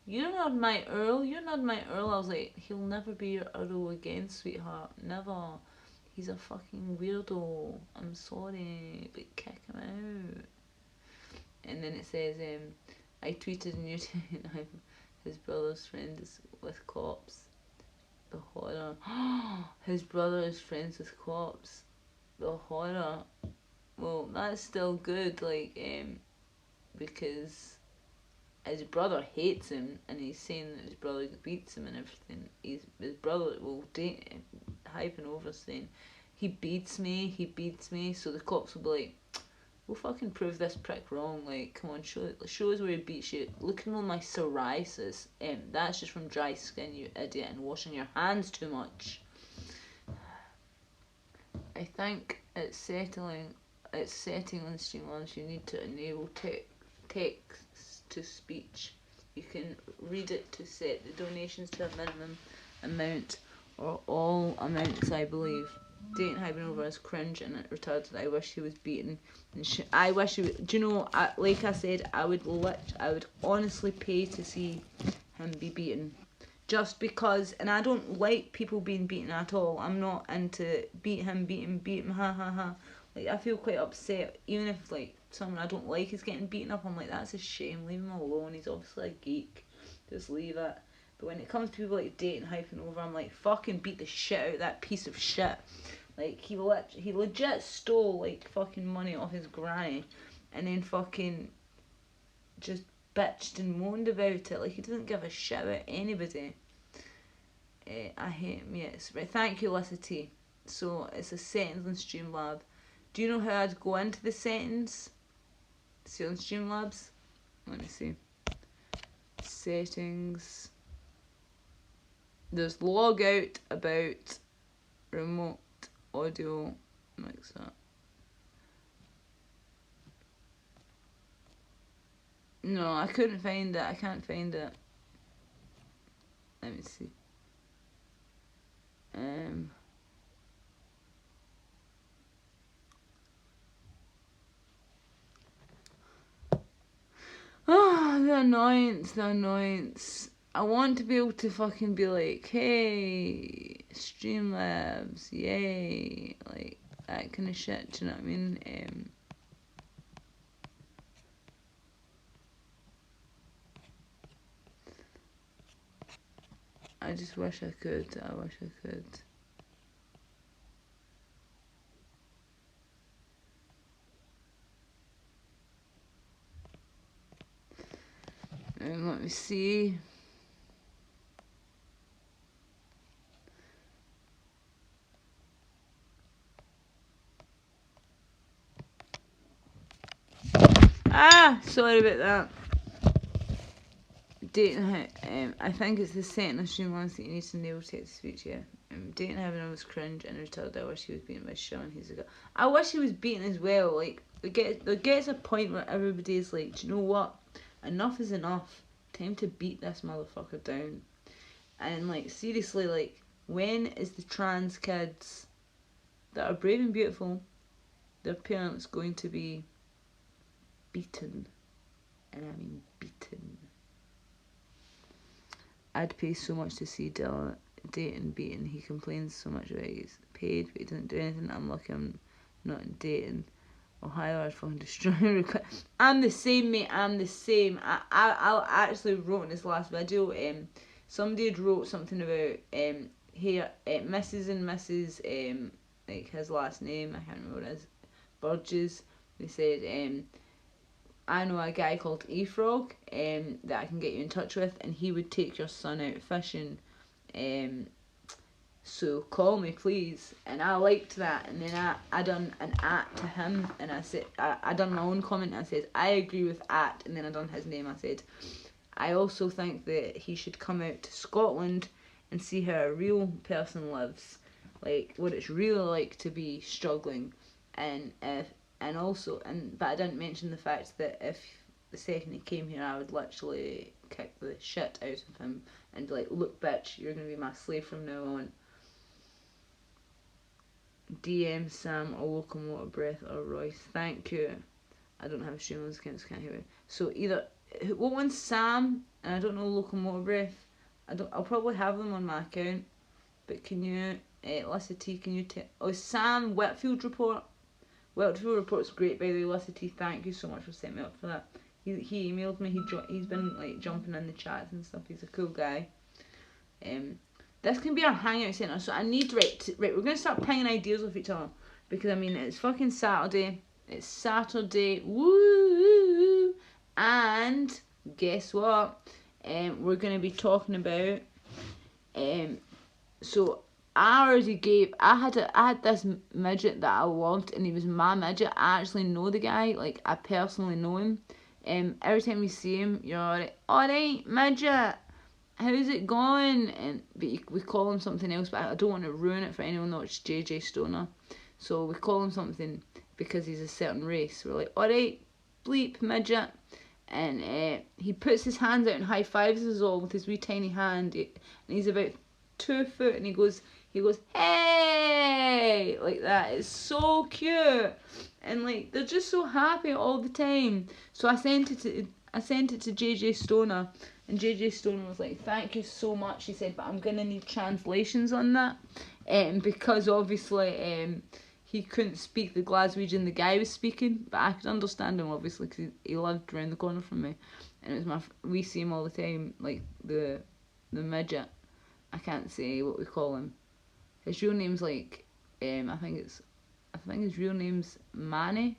"You're not my Earl. You're not my Earl." I was like, "He'll never be your Earl again, sweetheart. Never. He's a fucking weirdo. I'm sorry, but kick him out." And then it says, "I tweeted a new his brother's friend is with cops." The horror. His brother is friends with cops. The horror. Well, that's still good, like, because his brother hates him, and he's saying that his brother beats him and everything. His brother will date him, hyping over saying, he beats me, so the cops will be like, "We'll fucking prove this prick wrong, like, come on, show us where he beats you. Look at all my psoriasis. That's just from dry skin, you idiot, and washing your hands too much." I think it's setting on Streamlabs. You need to enable text to speech. You can read it to set the donations to a minimum amount, or all amounts, I believe. Dating hyping over is cringe and retarded. I wish he was beaten. And I wish he was. Do you know? Like I said, I would honestly pay to see him be beaten, just because. And I don't like people being beaten at all. I'm not into beat him, ha ha ha. Like, I feel quite upset, even if like someone I don't like is getting beaten up. I'm like, that's a shame. Leave him alone. He's obviously a geek. Just leave it. But when it comes to people like dating hyping over, I'm like, fucking beat the shit out of that piece of shit. Like, he legit stole, like, fucking money off his granny, and then fucking just bitched and moaned about it. Like, he doesn't give a shit about anybody. I hate him, yes. Right, thank you, Lacy-Marie. So, it's a settings on Streamlab. Do you know how I'd go into the settings? See on Streamlabs? Let me see. Settings. There's log out, about, remote audio, mix that. No, I couldn't find it. I can't find it. Let me see. The annoyance. I want to be able to fucking be like, "Hey, Streamlabs, yay," like that kind of shit. Do you know what I mean? I just wish I could. Let me see. Sorry about that. Dating, I think it's the setting of Streamlabs that you need to enable text to speech. Yeah. Dating having always cringe and retarded. I wish he was beaten by Sean. I wish he was beaten as well. Like, there gets a point where everybody's like, "Do you know what? Enough is enough. Time to beat this motherfucker down." And like, seriously, like, when is the trans kids that are brave and beautiful, their parents, going to be beaten? And I mean beaten. I'd pay so much to see Dylan dating beaten. He complains so much about he's paid, but he doesn't do anything. I'm lucky I'm not dating. Ohio, I'd fucking destroy him. I'm the same, mate. I'm the same. I actually wrote in this last video. Somebody had wrote something about here, Mrs. and Mrs. Like his last name. I can't remember what it is. Burgess. They said I know a guy called E-Frog that I can get you in touch with, and he would take your son out fishing. So call me, please. And I liked that, and then I done an @ to him, and I said I done my own comment. And I said I agree with @, and then I done his name. I said I also think that he should come out to Scotland and see how a real person lives, like what it's really like to be struggling, and but I didn't mention the fact that if the second he came here, I would literally kick the shit out of him and be like, look bitch, you're gonna be my slave from now on. DM Sam or Locomotive Breath or Royce. Thank you. I don't have a stream on this account, so can't hear it. So either what one's Sam and I don't know Locomotive Breath. I'll probably have them on my account. But can you Lacy-T, can you Sam Whitfield Report. Whitfield Report's great by the way, Lacy-T, thank you so much for setting me up for that. He emailed me, he's been like jumping in the chats and stuff, he's a cool guy. This can be our hangout centre, so I need, right, we're going to start pinging ideas with each other, because I mean, it's fucking Saturday, woo, and guess what, we're going to be talking about, so I had this midget that I loved, and he was my midget. I actually know the guy, like, I personally know him, every time we see him, you're like, alright, midget, how's it going? But we call him something else, but I don't want to ruin it for anyone that's JJ Stoner. So we call him something because he's a certain race. We're like, alright, bleep, midget. And he puts his hands out and high fives us all with his wee tiny hand. And he's about 2 foot and he goes, hey! Like that. It's so cute. And like, they're just so happy all the time. So I sent it to JJ Stoner. And JJ Stoner was like, thank you so much. He said, but I'm going to need translations on that. Because obviously he couldn't speak the Glaswegian the guy was speaking. But I could understand him obviously because he lived around the corner from me. And it was we see him all the time, like the midget. I can't say what we call him. His real name's like, I think his real name's Manny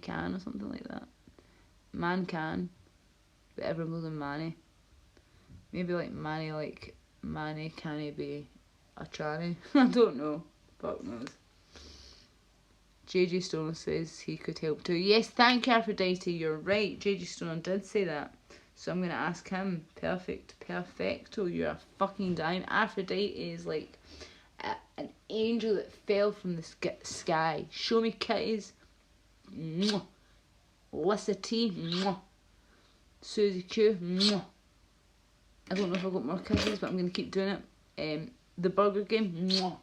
Can or something like that. Man Can. But everyone calls him Manny. Maybe like Manny can he be a tranny? I don't know. Fuck knows. JJ Stoner says he could help too. Yes, thank you, Aphrodite. You're right. JJ Stoner did say that. So I'm going to ask him. Perfecto. You're a fucking dime. Aphrodite is like an angel that fell from the sky. Show me kitties. Mwah. Lacy-T. Mwah. Susie Q. Mwah. I don't know if I've got more kisses, but I'm going to keep doing it. The Burger Game. Mwah.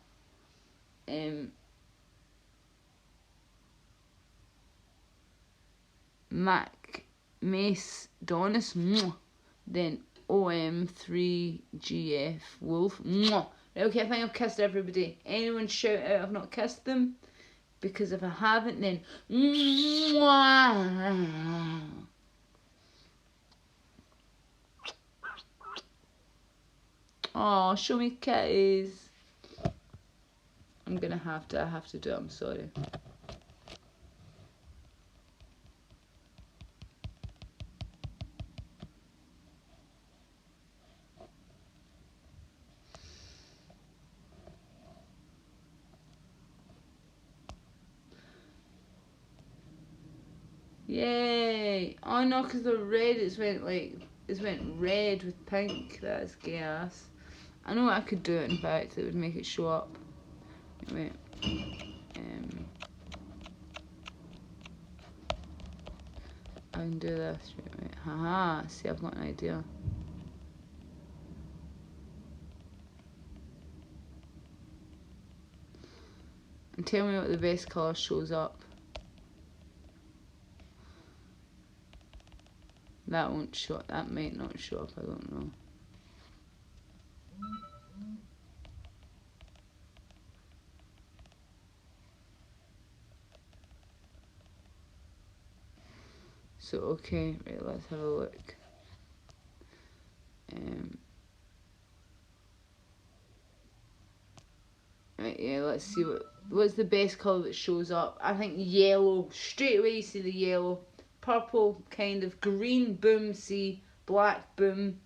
Mac Mace Donis. Mwah. Then OM3GF Wolf. Mwah. Okay, I think I've kissed everybody. Anyone shout out I've not kissed them? Because if I haven't, then mwah. Oh, show me kitties. I have to do it, I'm sorry. Yay! Oh no, because they're red, it went red with pink. That's gay ass. I know what I could do in fact that would make it show up. Wait. I can do this. Wait. Haha, see, I've got an idea. And tell me what the best colour shows up. That won't show up. That might not show up. I don't know. So okay, right. Let's have a look. Right, yeah. Let's see what's the best colour that shows up. I think yellow. Straight away, you see the yellow. Purple, kind of green, boom, see, black, boom,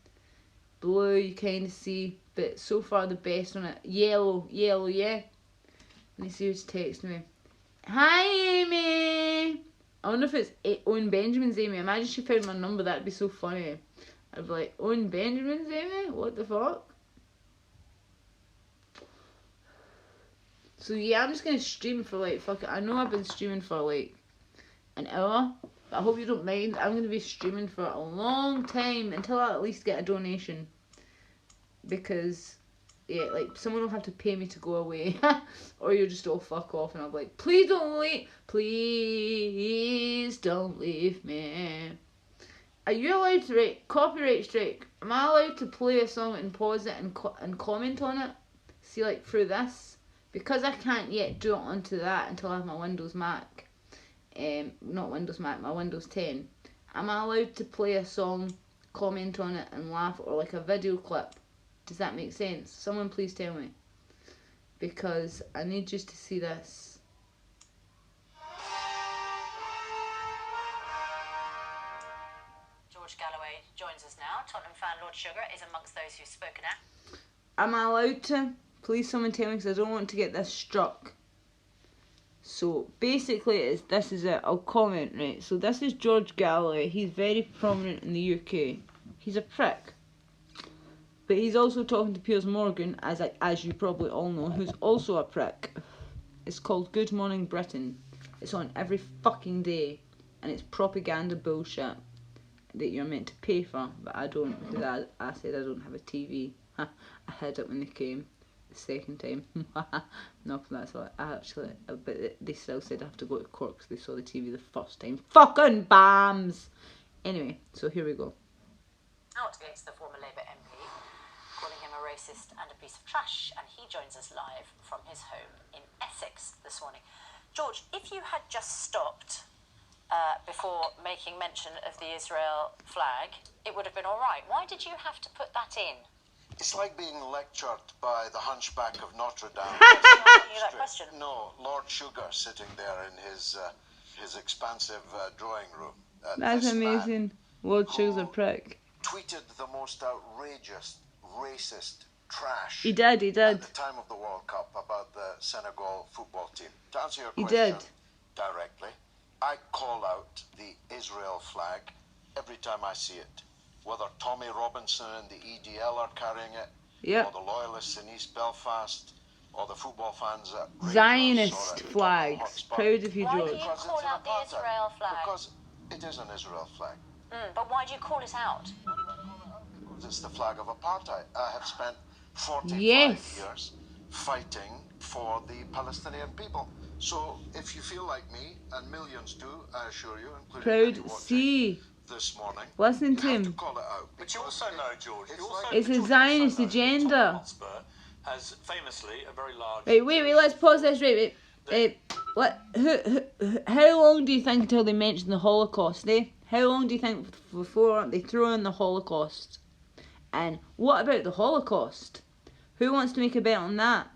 blue, you kind of see, but so far the best on it, yellow, yeah. Let me see who's texting me. Hi, Amy. I wonder if it's Owen Benjamin's Amy. Imagine she found my number, that'd be so funny. I'd be like, Owen Benjamin's Amy? What the fuck? So yeah, I'm just gonna stream for like, fuck it. I know I've been streaming for like an hour, but I hope you don't mind. I'm gonna be streaming for a long time until I at least get a donation. Because, yeah, like, someone will have to pay me to go away. Or you'll just all fuck off and I'll be like, please don't leave. Please don't leave me. Are you allowed to copyright strike? Am I allowed to play a song and pause it and comment on it? See, like, through this? Because I can't yet do it onto that until I have my Windows Mac. Not Windows Mac, my Windows 10. Am I allowed to play a song, comment on it and laugh, or like a video clip? Does that make sense? Someone please tell me. Because I need you to see this. George Galloway joins us now. Tottenham fan Lord Sugar is amongst those who've spoken out. Am I allowed to? Please someone tell me, because I don't want to get this struck. So basically this is it. I'll comment, right? So this is George Galloway. He's very prominent in the UK. He's a prick. But he's also talking to Piers Morgan, as you probably all know, who's also a prick. It's called Good Morning Britain. It's on every fucking day. And it's propaganda bullshit that you're meant to pay for. But I don't, because I said I don't have a TV. I had it when they came the second time. No, that's what I actually, but they still said I have to go to court because they saw the TV the first time. Fucking BAMS! Anyway, so here we go. Out against the former Labour MP, calling him a racist and a piece of trash, and he joins us live from his home in Essex this morning. George, if you had just stopped before making mention of the Israel flag, it would have been all right. Why did you have to put that in? It's like being lectured by the Hunchback of Notre Dame. Asking you that question. No, Lord Sugar sitting there in his expansive drawing room. That's amazing. Lord Sugar's a prick. Tweeted the most outrageous, racist trash. He did. At the time of the World Cup about the Senegal football team. To answer your question directly, I call out the Israel flag every time I see it. Whether Tommy Robinson and the EDL are carrying it, or the loyalists in East Belfast, or the football fans at Rangers, Zionist flags. Proud of you, George. Why do you call out the Israel flag? Because it is an Israel flag. But why do you call it out? Because it's the flag of apartheid. I have spent 45 years fighting for the Palestinian people. So if you feel like me, and millions do, I assure you, including Proud C. This morning, listen to him. To call it out, but you also know, George, it's a Zionist agenda. Has famously a very large. Wait, let's pause this. How long do you think until they mention the Holocaust? How long do you think before they throw in the Holocaust? And what about the Holocaust? Who wants to make a bet on that?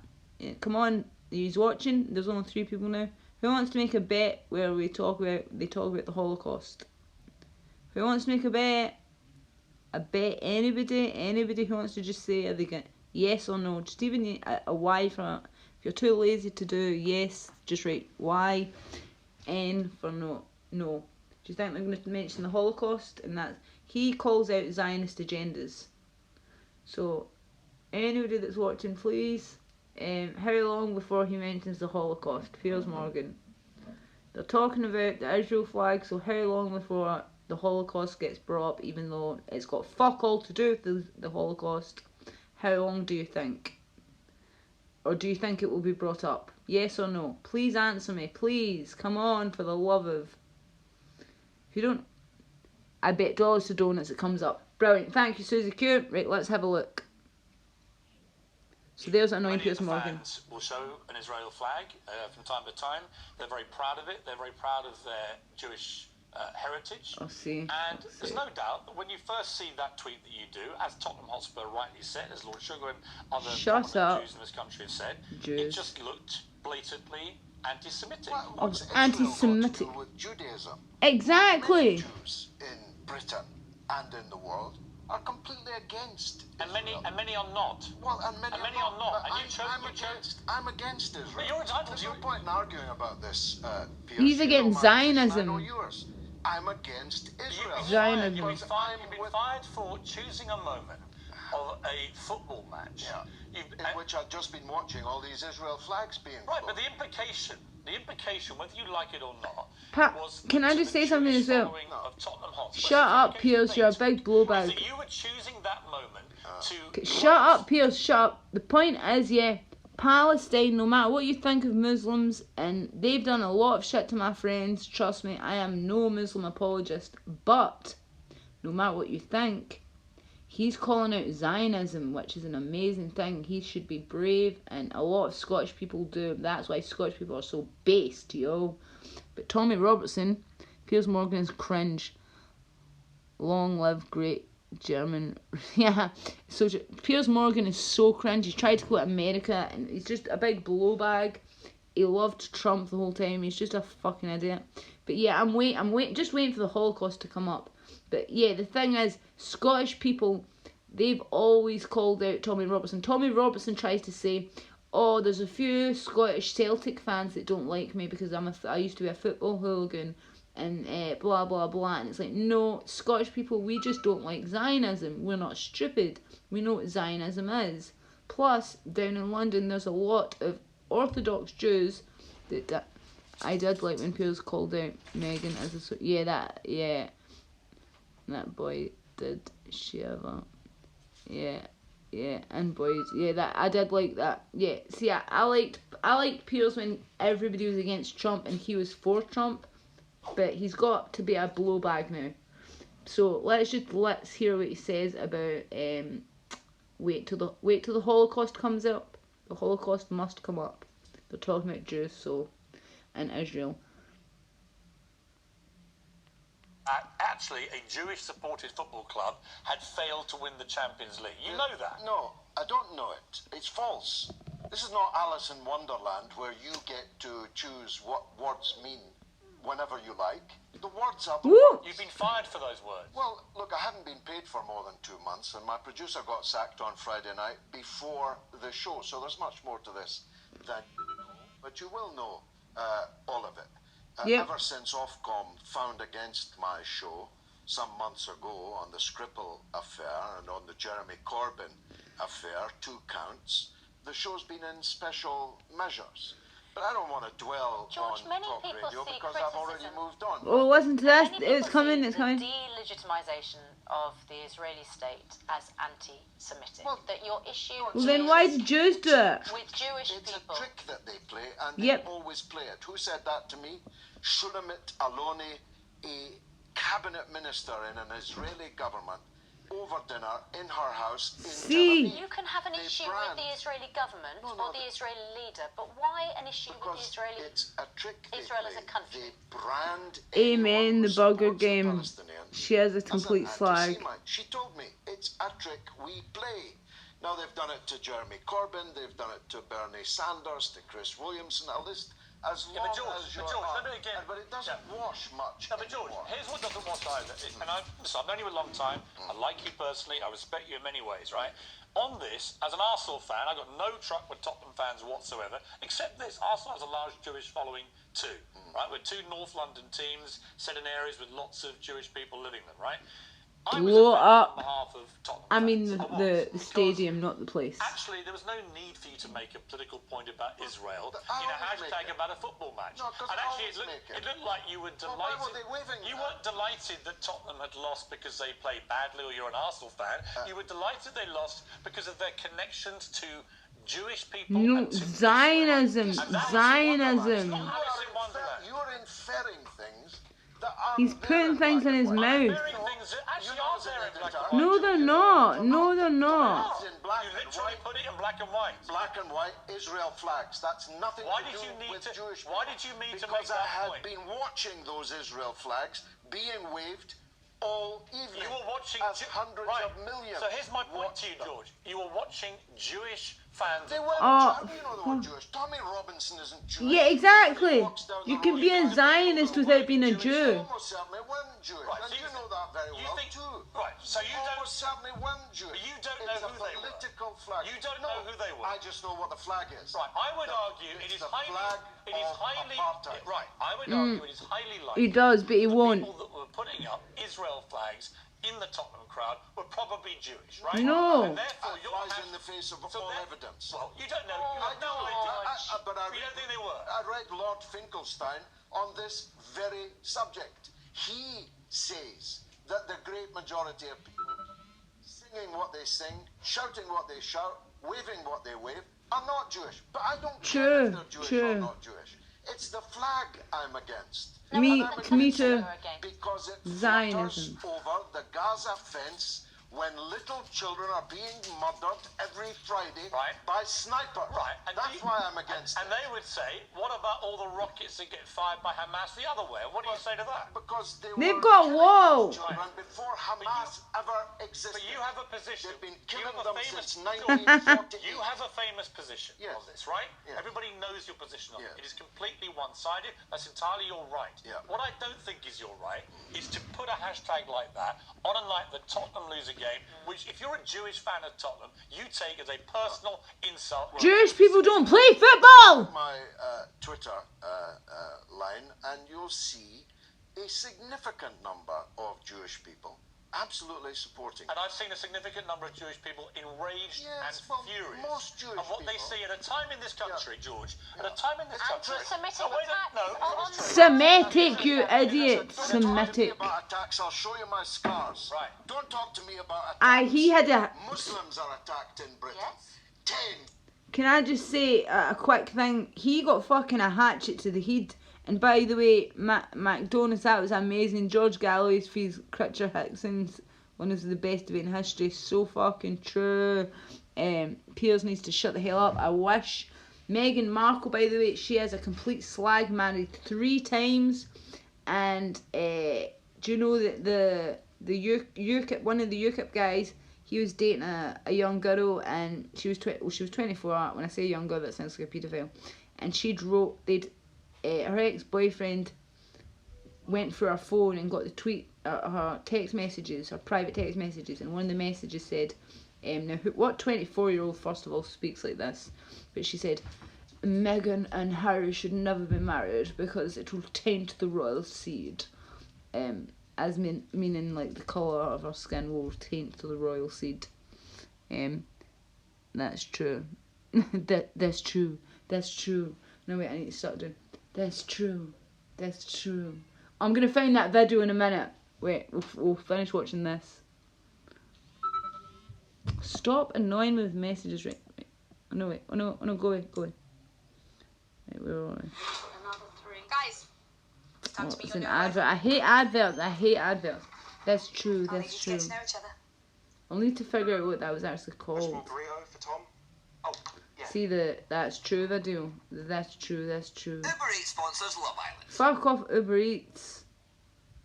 Come on, he's watching. There's only 3 people now. Who wants to make a bet where they talk about the Holocaust? Who wants to make a bet? Anybody who wants to just say, are they going yes or no? Just even a Y for it. If you're too lazy to do yes, just write Y. N for no. No. Do you think they're going to mention the Holocaust? And that he calls out Zionist agendas. So, anybody that's watching, please, how long before he mentions the Holocaust? Piers Morgan. They're talking about the Israel flag, so how long before the Holocaust gets brought up, even though it's got fuck all to do with the Holocaust? How long do you think? Or do you think it will be brought up? Yes or no? Please answer me. Please. Come on, for the love of... If you don't... I bet dollars to donuts it comes up. Brilliant. Thank you, Susie Q. Right, let's have a look. So there's annoying Piers Morgan. Fans will show an Israel flag from time to time. They're very proud of it. They're very proud of their Jewish heritage. I'll see. And there's no doubt that when you first see that tweet that you do, as Tottenham Hotspur rightly said, as Lord Sugar and other Jews in this country have said, it just looked blatantly anti-Semitic. What's anti-Semitic got to do with Judaism? Exactly. Many Jews in Britain and in the world are completely against and Israel. many are not. Well, and many are not. And I'm against Israel. But you're entitled There's to. no point in arguing about this, Piers. He's against Zionism. I know yours. I'm against Israel. Zionism. You've been fired for choosing a moment of a football match. Yeah. In which I've just been watching all these Israel flags being right, flown. but the implication, whether you like it or not, Pat, was can I just say something as well? Of Tottenham Hotspur. Shut up, Piers, you're a big blowbag. That you were choosing that moment to... Shut up, Piers, shut up. The point is, yeah, Palestine, no matter what you think of Muslims, and they've done a lot of shit to my friends, trust me, I am no Muslim apologist, but no matter what you think, he's calling out Zionism, which is an amazing thing. He should be brave, and a lot of Scottish people do. That's why Scottish people are so based, yo. But Tommy Robertson, Piers Morgan is cringe. Long live great German. Yeah. So Piers Morgan is so cringe. He tried to go to America, and he's just a big blowbag. He loved Trump the whole time. He's just a fucking idiot. But yeah, I'm just waiting for the Holocaust to come up. But yeah, the thing is, Scottish people, they've always called out Tommy Robertson. Tommy Robertson tries to say, oh, there's a few Scottish Celtic fans that don't like me because I used to be a football hooligan and blah, blah, blah. And it's like, no, Scottish people, we just don't like Zionism. We're not stupid. We know what Zionism is. Plus, down in London, there's a lot of Orthodox Jews that I did like when Piers called out Meghan as a... That boy did shiver. Yeah, and boys, that I did like that. Yeah, see, I liked Piers when everybody was against Trump and he was for Trump, but he's got to be a blowbag now. So let's hear what he says about wait till the Holocaust comes up. The Holocaust must come up. They're talking about Jews, and Israel. Actually, a Jewish-supported football club had failed to win the Champions League. You know that? No, I don't know it. It's false. This is not Alice in Wonderland where you get to choose what words mean whenever you like. The words are the words. You've been fired for those words. Well, look, I haven't been paid for more than 2 months, and my producer got sacked on Friday night before the show, so there's much more to this than you know. But you will know all of it. Ever since Ofcom found against my show some months ago on the Skripal affair and on the Jeremy Corbyn affair, 2 counts, the show's been in special measures. But I don't want to dwell George, on talk radio because I've already moved on. Oh, listen to this. It's coming. The delegitimization of the Israeli state as anti-Semitic. Well, that your issue. Well, then why did Jews do it? With Jewish it's people. It's a trick that they play, and they always play it. Who said that to me? Shulamit Aloni, a cabinet minister in an Israeli government, over dinner in her house in Tel Aviv. You can have an issue with the Israeli government or the Israeli leader, but why an issue with the Israeli? It's a trick. Israel as a country. They brand. Amen. The burger game. She has a complete slag. She told me it's a trick we play. Now they've done it to Jeremy Corbyn. They've done it to Bernie Sanders, to Chris Williamson. All this. As long as you're George, let me again. But it doesn't wash much. No, but George, here's what doesn't wash either. And I've known you a long time. I like you personally. I respect you in many ways, right? On this, as an Arsenal fan, I've got no truck with Tottenham fans whatsoever, except this. Arsenal has a large Jewish following too, right? We're 2 North London teams set in areas with lots of Jewish people living them, right? Blow up. On behalf of Tottenham I mean fans. the stadium, not the place. Actually, there was no need for you to make a political point about Israel. Hashtag about a football match. No, and actually, it looked like you were delighted. Why were they waving you weren't delighted that Tottenham had lost because they played badly, or you're an Arsenal fan. You were delighted they lost because of their connections to Jewish people. No, Zionism. Zionism. You're inferring things. He's putting things in his mouth. No, they're not. No, they're not. You literally put it in black and white. Black and white Israel flags. That's nothing to do with Jewish people. Why did you need to make that point? Because I had been watching those Israel flags being waved all evening. You were watching as hundreds of millions. So here's my point to you, George. You were watching Jewish fans. They weren't Oh, Jewish. How do you know they were Jewish? Tommy Robinson isn't Jewish. yeah, exactly. He walks down the You can road, be he a finds Zionist people without who being a weren't Jewish. Jew. They almost certainly weren't Jewish. Right, And so you know that very well too. Right, so you don't. Almost certainly weren't Jewish. But you don't know It's who a they were. political flag. You don't No, know who they were. I just know what the flag is. Right, I would argue it It's is the flag highly. of apartheid. Right, I would argue it is highly likely. He does, but he the won't. people that were putting up Israel flags in the Tottenham crowd were probably Jewish, right? No. And therefore, That your flies in the face of all evidence. Well, you don't know. You I have no do. idea. But you don't think they were. I read Lord Finkelstein on this very subject. He says that the great majority of people singing what they sing, shouting what they shout, waving what they wave, are not Jewish. But I don't care if they're Jewish or not Jewish. It's the flag I'm against. Me too. Because it Zionism. flutters over the Gaza fence when little children are being murdered every Friday by snipers. Right. And that's why I'm against it. And they would say, what about all the rockets that get fired by Hamas the other way? What do you say to that? Because They've were got killing wall. children before Hamas ever existed. But you have a position. They've been You killing have a them famous- since 1948. You have a famous position on this, right? Yes. Everybody knows your position on Yes. it. It is completely one-sided. That's entirely your right. Yeah. What I don't think is your right is to put a hashtag like that on a night that Tottenham lose a game, which if you're a Jewish fan of Tottenham, you take as a personal insult. Jewish people don't play football. My Twitter line, and you'll see a significant number of Jewish people absolutely supporting. And I've seen a significant number of Jewish people enraged and furious. Most Jewish and what they people. see at a time in this country, George, at a time in this country. Anti-Semitic Oh, wait, attacks on Semitic, you idiot. Don't talk to me Semitic. about attacks. I'll show you my scars. Right. Don't talk to me about attacks. He had a... Muslims are attacked in Britain. Yes. 10. Can I just say a quick thing? He got fucking a hatchet to the head. And by the way, McDonald's, that was amazing. George Galloway's fees Critcher Hickson's one of the best of it in history. So fucking true. Piers needs to shut the hell up. I wish. Meghan Markle, by the way, she has a complete slag, married 3 times. And do you know that the UKIP, one of the UKIP guys, he was dating a young girl, and she was 24. When I say young girl, that sounds like a paedophile. And her ex-boyfriend went through her phone and got the her text messages, her private text messages, and one of the messages said, now what 24-year-old first of all speaks like this? But she said, Meghan and Harry should never be married because it will taint the royal seed. As meaning like the colour of her skin will taint the royal seed. That's true. That's true. That's true. No wait, I need to start doing. That's true. That's true. I'm gonna find that video in a minute. Wait, we'll finish watching this. Stop annoying me with messages, right? Wait. Oh no, wait. Oh no, go away. Right, where are we? Another 3. Guys, it's time to meet It's your an new wife. advert. I hate adverts. That's true. I'll leave That's you to true. get to know each other. I'll need to figure out what that was actually called. burrito for Tom. Oh, yeah. See the that's true video. That's true. That's true. Uber Eats sponsors Love Island. Fuck off Uber Eats.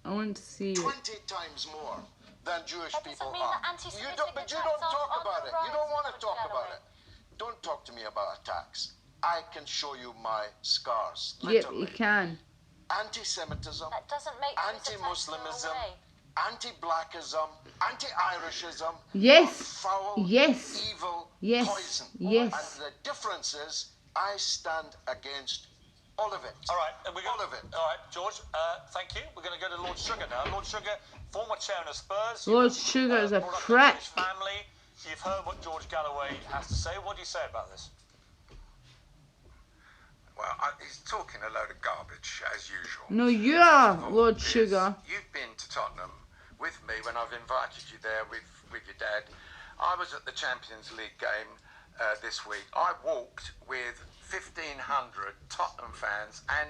I want to see it. 20 times more than Jewish That people doesn't mean are. that anti-Semitic But you attacks don't talk aren't about on it. the You don't rise, want to George talk about Galloway. it. Don't talk to me about attacks. I can show you my scars. Yep, Literally. you can. Anti-Semitism, That doesn't make those attacks go anti-Muslimism, away. anti-blackism, anti-Irishism. Yes. Are foul, Yes. evil, Yes. poison. Yes. And the difference is, I stand against all of it. All right, and All of it. All right, George. Thank you. We're going to go to Lord Sugar now. Lord Sugar, former chairman of Spurs. Lord Sugar is a brought up in prick. Jewish family. You've heard what George Galloway has to say. What do you say about this? Well, he's talking a load of garbage, as usual. No, you are, First of all, Lord is Sugar. You've been to Tottenham with me when I've invited you there with your dad. I was at the Champions League game this week. I walked with 1,500 Tottenham fans and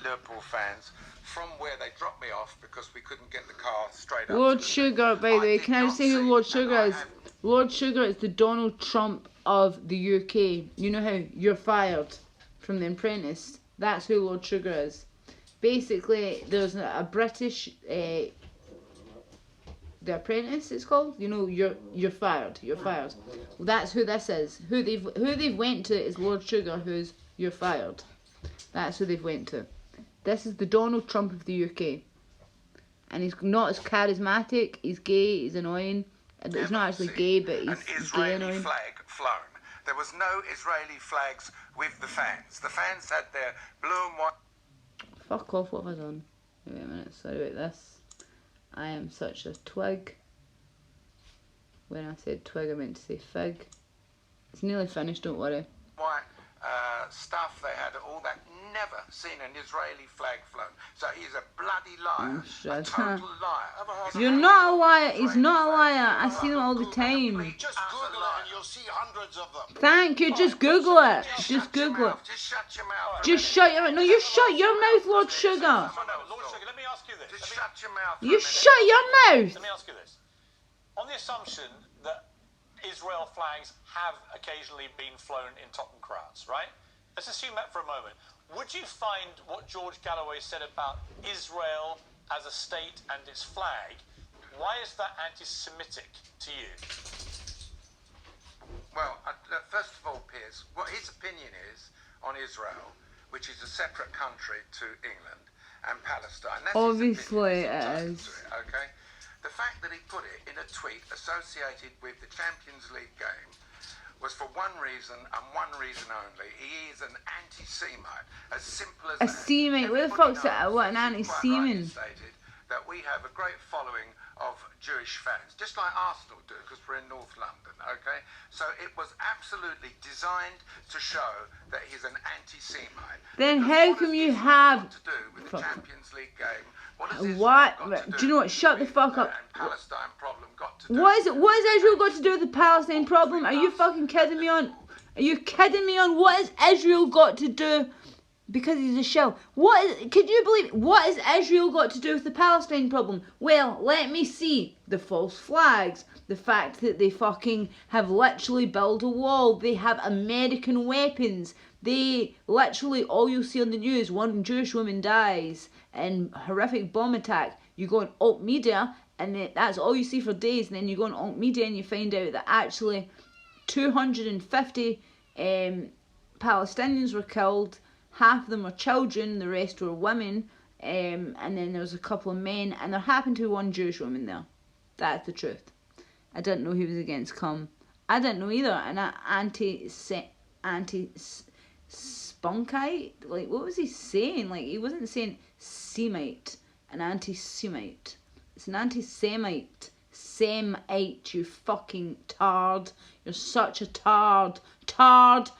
Liverpool fans from where they dropped me off because we couldn't get the car straight up. Lord to the Sugar, by the way, did can I not just say who see, Lord and Sugar I is? have Lord Sugar is the Donald Trump of the UK. You know how you're fired from The Apprentice? That's who Lord Sugar is. Basically, there's a British The Apprentice, it's called. You know, you're fired. You're fired. Well, that's who this is. Who they've went to is Lord Sugar, who's you're fired. That's who they've went to. This is the Donald Trump of the UK. And he's not as charismatic. He's gay. He's annoying. He's not actually gay, but he's an gay Israeli annoying. flag flown. There was no Israeli flags with the fans. The fans had their blue and white. Fuck off, what have I done? Wait a minute, sorry about this. I am such a twig. When I said twig, I meant to say fig. It's nearly finished, don't worry. White stuff, they had all that. Never seen an Israeli flag flown. So he's a bloody liar. A total liar. You're not a liar. He's not a liar. I see them all the time. Just Google it and you'll see hundreds of them. Thank you. Just Google it. Just Google it. Just shut your mouth. Just shut your mouth. No, you shut your mouth, Lord Sugar. No, Lord Sugar, let me ask you this. Just shut your mouth. You shut your mouth. Let me ask you this. On the assumption that Israel flags have occasionally been flown in Tottenham crowds, right? Let's assume that for a moment. Would you find what George Galloway said about Israel as a state and its flag, why is that anti-Semitic to you? Well, first of all, Piers, what his opinion is on Israel, which is a separate country to England and Palestine. That's obviously it is. Okay? The fact that he put it in a tweet associated with the Champions League game was for one reason and one reason only. He is an anti-Semite, as simple as a that. Semite? What the fuck's that? What an anti-Semite? That we have a great following of Jewish fans, just like Arsenal do, because we're in North London, okay? So it was absolutely designed to show that he's an anti-Semite. Then how come you have... to do with the Champions League game? What? Do you know what? Shut the fuck up. Palestine problem got to do. What has Israel got to do with the Palestine problem? Are you fucking kidding me on? Are you kidding me on? What has Israel got to do? Because he's a shell. Could you believe it? What has Israel got to do with the Palestine problem? Well, let me see. The false flags. The fact that they fucking have literally built a wall. They have American weapons. They literally, all you'll see on the news, one Jewish woman dies in horrific bomb attack. You go on alt media and that's all you see for days, and then you go on alt media and you find out that actually 250 Palestinians were killed. Half of them were children, the rest were women, and then there was a couple of men, and there happened to be one Jewish woman there. That's the truth. I didn't know he was against cum. I didn't know either. And anti-spunkite? Like, what was he saying? Like, he wasn't saying Semite, an anti-Semite. It's an anti-Semite. Semite, you fucking tard. You're such a tard. Tard.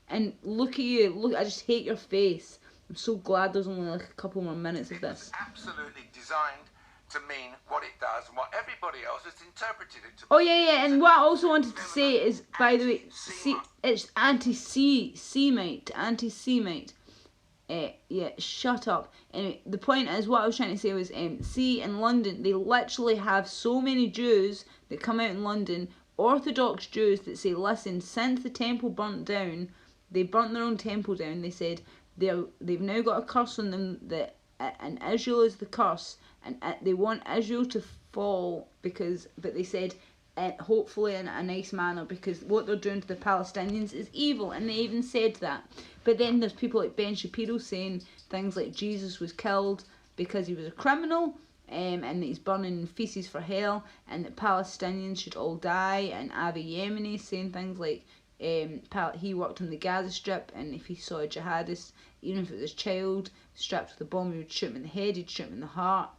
And look at you. Look, I just hate your face. I'm so glad there's only like a couple more minutes of this. It's absolutely designed to mean what it does and what everybody else has interpreted it to. Oh yeah. And what I also wanted to say is, by the way, it's anti-Semite. Anti-Semite. Yeah, shut up. Anyway, the point is, what I was trying to say was, in London, they literally have so many Jews that come out in London, Orthodox Jews that say, listen, since the temple burnt down, they burnt their own temple down. They said they've now got a curse on them, and Israel is the curse, and they want Israel to fall but they said hopefully in a nice manner, because what they're doing to the Palestinians is evil, and they even said that. But then there's people like Ben Shapiro saying things like Jesus was killed because he was a criminal, and that he's burning feces for hell, and that Palestinians should all die, and Avi Yemeni saying things like he worked on the Gaza Strip, and if he saw a jihadist, even if it was his child strapped with a bomb, he would shoot him in the head, he'd shoot him in the heart.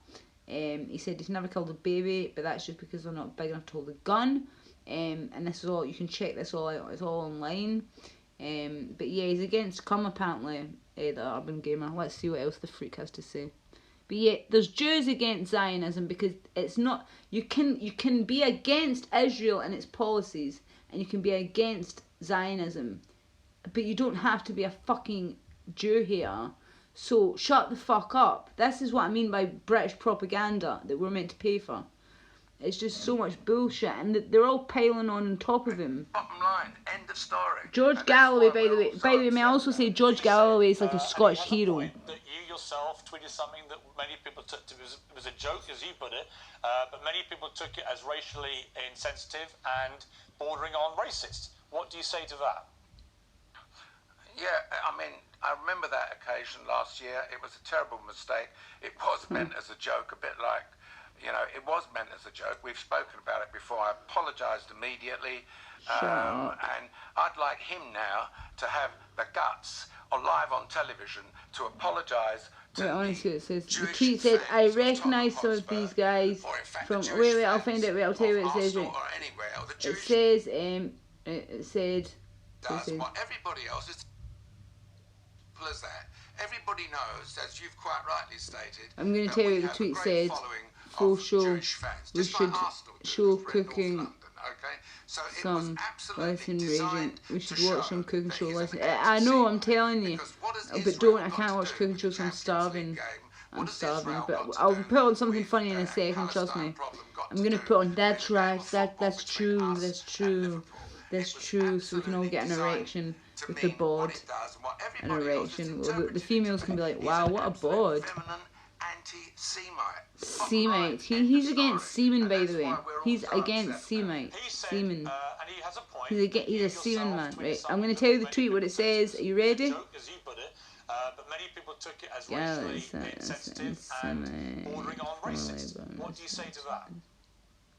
He said he's never killed a baby, but that's just because they're not big enough to hold a gun. And this is all, you can check this all out, it's all online. But yeah, he's against cum apparently, the Urban Gamer. Let's see what else the freak has to say. But yeah, there's Jews against Zionism, because it's not, you can be against Israel and its policies, and you can be against Zionism, but you don't have to be a fucking Jew here. So shut the fuck up. This is what I mean by British propaganda that we're meant to pay for. It's just so much bullshit, and they're all piling on top of him. Bottom line, end of story. George Galloway, by the way, may I also say George Galloway is like a Scottish hero. That you yourself tweeted something that many people took to, it was a joke, as you put it, but many people took it as racially insensitive and bordering on racist. What do you say to that? Yeah, I mean, I remember that occasion last year. It was a terrible mistake. It was meant as a joke, a bit like, you know, it was meant as a joke. We've spoken about it before. I apologised immediately. And I'd like him now to have the guts or live on television to apologise to honestly, it says, the Jewish tweet said, I fans of recognise some Tottenham of these Hotspur, guys or in fact from... the Jewish Wait, I'll fans find it. I'll tell you of what it says. Arsenal Right. or anywhere, or the It Jewish says, it said... does what everybody else is. Simple as that. Everybody knows, as you've quite rightly stated. I'm going to tell you what the tweet said. Full show. We should show cooking some lesson raging. We should watch some cooking show lesson. I know, I'm telling you. But don't, I can't watch cooking shows, I'm starving. I'm starving. But I'll put on something funny in a second, trust me. I'm going to put on, that's right, that's true, that's true. That's true, so we can all get an erection with the bod. An erection. Well, the females can be like, wow, what a bod. Semite. He's against semen, by the way. He's against Semite. Semen. He's a semen man, right? I'm going to tell you the tweet, what it says. Are you ready? But many people took it as racially insensitive and bordering on racist. What do you say to that?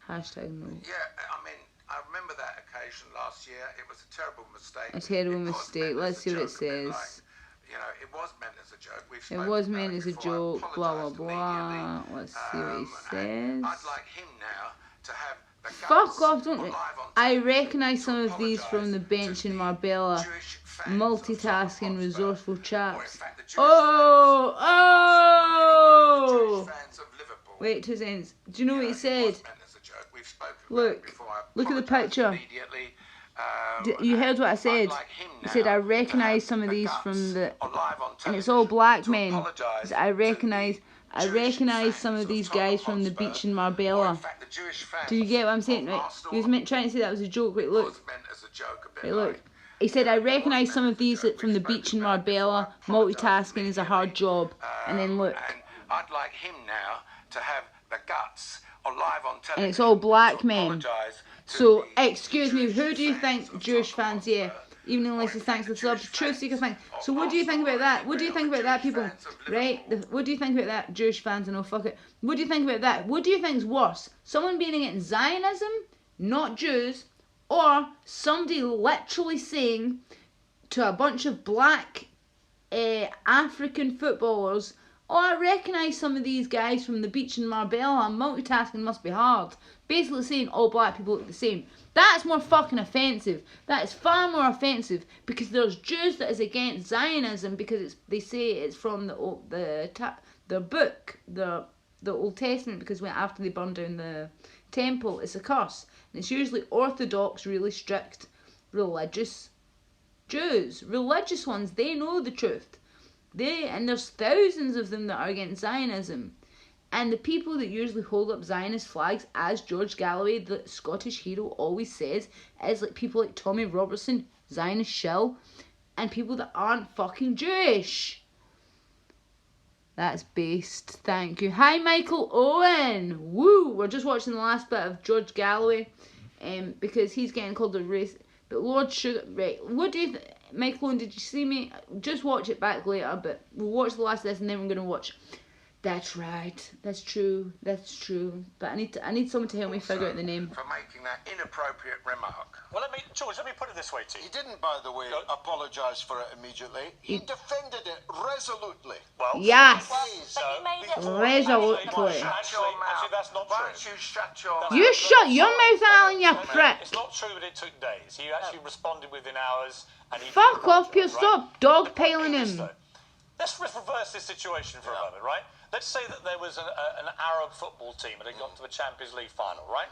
Hashtag no. Yeah, I mean, I remember that occasion last year. It was a terrible mistake. A terrible mistake. Let's see what it says. Like, you know, it was meant as a joke. It was meant as a joke. Blah blah blah. Let's see what he says. I'd like him now to have the fuck off! Don't. I recognise some of these from the bench in Marbella. Multitasking, resourceful chaps. Oh! Wait 2 seconds. Do you know what he said? Look at the picture. You heard what I said. He said, I recognise some of these from the... And it's all black men. He said, I recognise some of these guys from the beach in Marbella. Do you get what I'm saying? Right? He was trying to say that was a joke. Wait, look. Wait, look. He said, I recognise some of these from the beach in Marbella. Multitasking is a hard job. And then look. I'd like him now to have the guts or live on television. And it's all black men. So, excuse me, who do you think Jewish fans, yeah, even unless he thanks the subs, true seeker thanks. So what do you think about that? What do you think about that, people? Right? What do you think about that, Jewish fans? And oh, fuck it. What do you think about that? What do you think is worse? Someone being against Zionism, not Jews, or somebody literally saying to a bunch of black African footballers, oh, I recognise some of these guys from the beach in Marbella, and multitasking must be hard. Basically saying all black people look the same. That's more fucking offensive. That is far more offensive, because there's Jews that is against Zionism because they say it's from the book, the Old Testament, because when after they burned down the temple, it's a curse. And it's usually Orthodox, really strict, religious Jews. Religious ones, they know the truth. And there's thousands of them that are against Zionism. And the people that usually hold up Zionist flags, as George Galloway, the Scottish hero, always says, is like people like Tommy Robertson, Zionist shill, and people that aren't fucking Jewish. That's based. Thank you. Hi, Michael Owen. Woo! We're just watching the last bit of George Galloway, because he's getting called a race. But Lord Sugar, right? What do you Michael Owen? Did you see me? Just watch it back later. But we'll watch the last of this, and then we're gonna watch. That's right. That's true. That's true. But I need someone to help me figure out the name. For making that inappropriate remark. Well, George, let me put it this way to you. He didn't, by the way, apologise for it immediately. He defended it resolutely. Well, yes. Resolutely. Actually, that's not Why true. don't you shut your mouth? You shut your mouth, Alan, you prick. It's not true that it took days. He actually responded within hours. And he Fuck off, Pierce. right? Stop dogpiling him. Let's reverse this situation for a moment, right? Let's say that there was an Arab football team and they got to the Champions League final, right?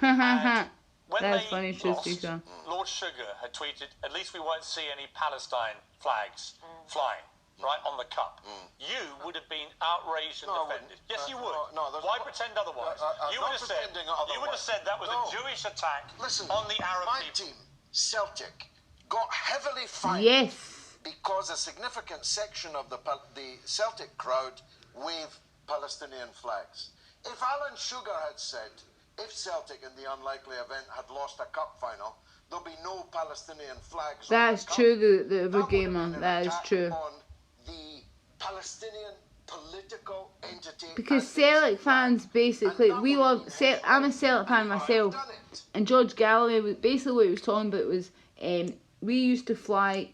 And when That's they funny, lost, Tristan. Lord Sugar had tweeted, at least we won't see any Palestine flags flying, right, on the cup. You would have been outraged and offended. Yes, you would. Why pretend otherwise? You would have said that was a Jewish attack on the Arab my people. team, Celtic, got heavily fined. Yes. Because a significant section of the Celtic crowd wave Palestinian flags. If Alan Sugar had said, if Celtic in the unlikely event had lost a cup final, there'll be no Palestinian flags. That's true, the other gamer. That is true. On the Palestinian political entity. Because Celtic fans basically, we love. I'm a Celtic fan myself, and George Galloway was basically what he was talking about was, we used to fly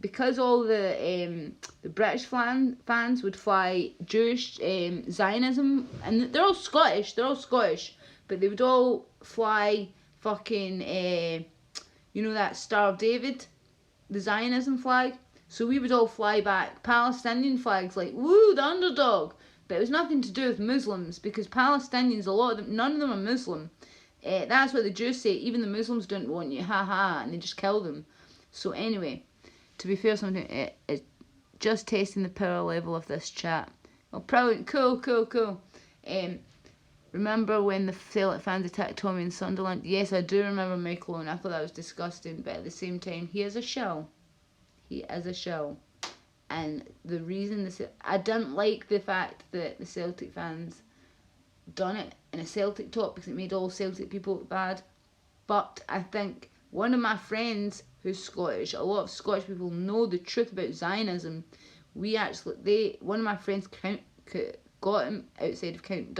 because all the British fans would fly Jewish Zionism, and they're all Scottish, but they would all fly fucking that Star of David, the Zionism flag. So we would all fly back Palestinian flags, like, woo, the underdog. But it was nothing to do with Muslims, because Palestinians, a lot of them, none of them are Muslim. That's what the Jews say, even the Muslims don't want you, ha, and they just kill them. So anyway, to be fair, it's just testing the power level of this chat. Oh, probably, cool. Remember when the Celtic fans attacked Tommy in Sunderland? Yes, I do remember Michael, and I thought that was disgusting, but at the same time, he is a shell. And the reason I didn't like the fact that the Celtic fans done it in a Celtic top because it made all Celtic people look bad. But I think one of my friends who's Scottish, a lot of Scottish people know the truth about Zionism. One of my friends got him outside of Count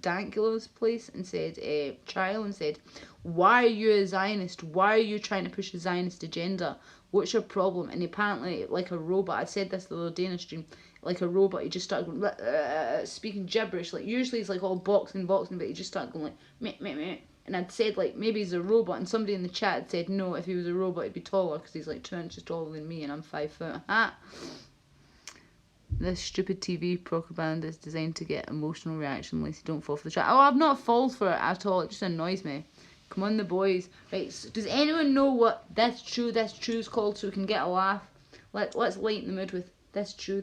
Dankulo's place and said, trial, and said, why are you a Zionist? Why are you trying to push a Zionist agenda? What's your problem? And apparently, like a robot, I said this the other day in a stream, like a robot, he just started going, speaking gibberish. Like, usually he's like all boxing, but he just started going like, meh. And I'd said, like, maybe he's a robot, and somebody in the chat had said, no, if he was a robot, he'd be taller, because he's like 2 inches taller than me, and I'm 5 foot. This stupid TV propaganda is designed to get emotional reaction. Lacy, don't fall for the trap. Oh, I've not fallen for it at all. It just annoys me. Come on, the boys. Right, so does anyone know what that's true is called, so we can get a laugh? Let's lighten the mood with that's true.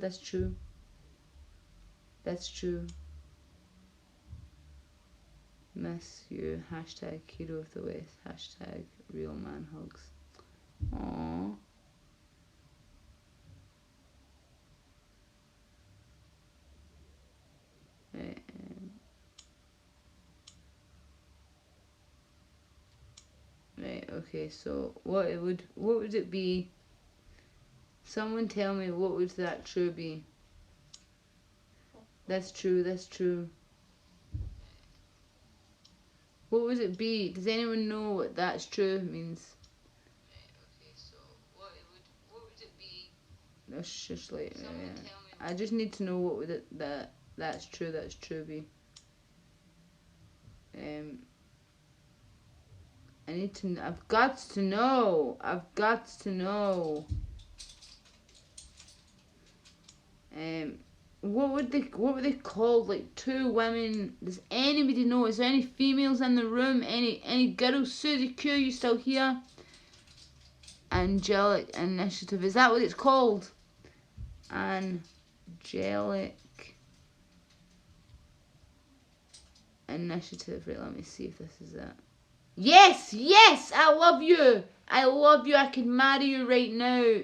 Miss you. Hashtag hero of the West. Hashtag real man hugs. Aww. Right, okay, so what would it be? Someone tell me, what would that true be? That's true. What would it be? Does anyone know what that's true means? Okay, so what would it be? That's just like, I just need to know what would it that's true be. I've got to know. What would they call, like, two women? Does anybody know? Is there any females in the room? Any girls? Susie Q, you still here? Angelic Initiative. Is that what it's called? Angelic Initiative. Right, let me see if this is it. Yes, I love you. I could marry you right now.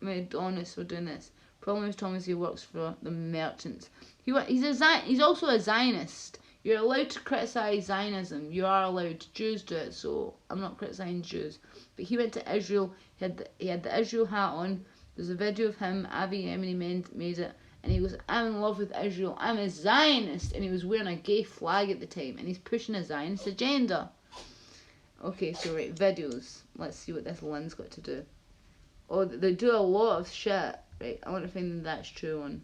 Madonna's for doing this. Problem with Thomas, he works for the merchants. He's also a Zionist. You're allowed to criticise Zionism. You are allowed. Jews do it, so I'm not criticising Jews. But he went to Israel. He had the Israel hat on. There's a video of him. Avi Emily made it. And he goes, I'm in love with Israel. I'm a Zionist. And he was wearing a gay flag at the time. And he's pushing a Zionist agenda. Okay, so right, videos. Let's see what this Lynn's got to do. Oh, they do a lot of shit. Right, I want to find the that's true one.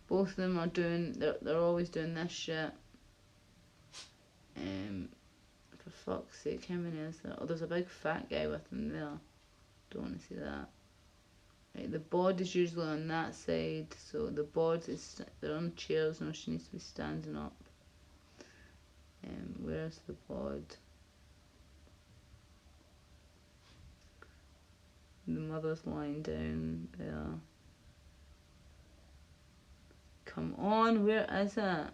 Both of them are doing, they're always doing this shit. For fuck's sake, how many is there? Oh, there's a big fat guy with them there. Don't want to see that. Right, the bod is usually on that side, so the bod is, they're on chairs. No, she needs to be standing up. Where's the bod? The mother's lying down there. Come on, where is it?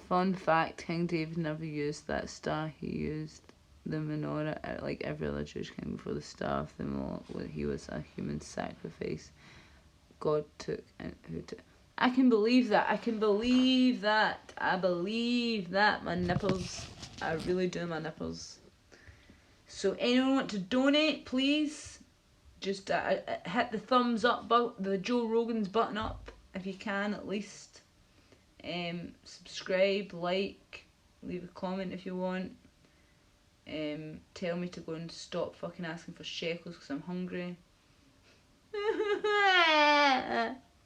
Fun fact, King David never used that star, he used menorah, like every other Jewish king before the Star of the Mall, he was a human sacrifice. God took and who took. I can believe that. I believe that. My nipples. I really do, my nipples. So anyone want to donate, please? Just hit the thumbs up button, the Joe Rogan's button up, if you can at least. Subscribe, like, leave a comment if you want. Tell me to go and stop fucking asking for shekels because I'm hungry.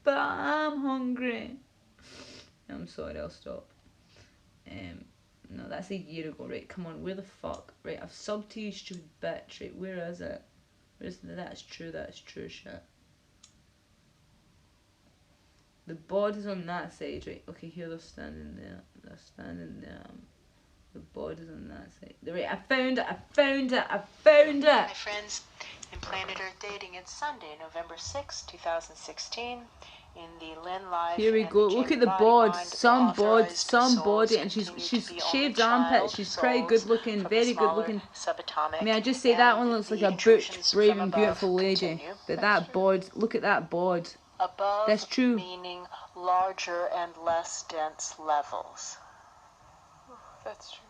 But I'm hungry. I'm sorry, I'll stop. No, that's a year ago. Right, come on, where the fuck? Right, I've subbed to you, stupid bitch. Right, where is it? Where's the, that's true shit. The bod is on that side, right? Okay, here they're standing there. The bod is on that side. Right, I found it. My friends in Planet Earth Dating, it's Sunday, November 6, 2016. In the Live. Here we go. Look at the bod. Some body, and she's shaved armpits. She's pretty good looking, very good looking. May I just say that one looks like a butch, brave and beautiful lady. But that bod, look at that bod. Above, that's true. Meaning larger and less dense levels. That's true.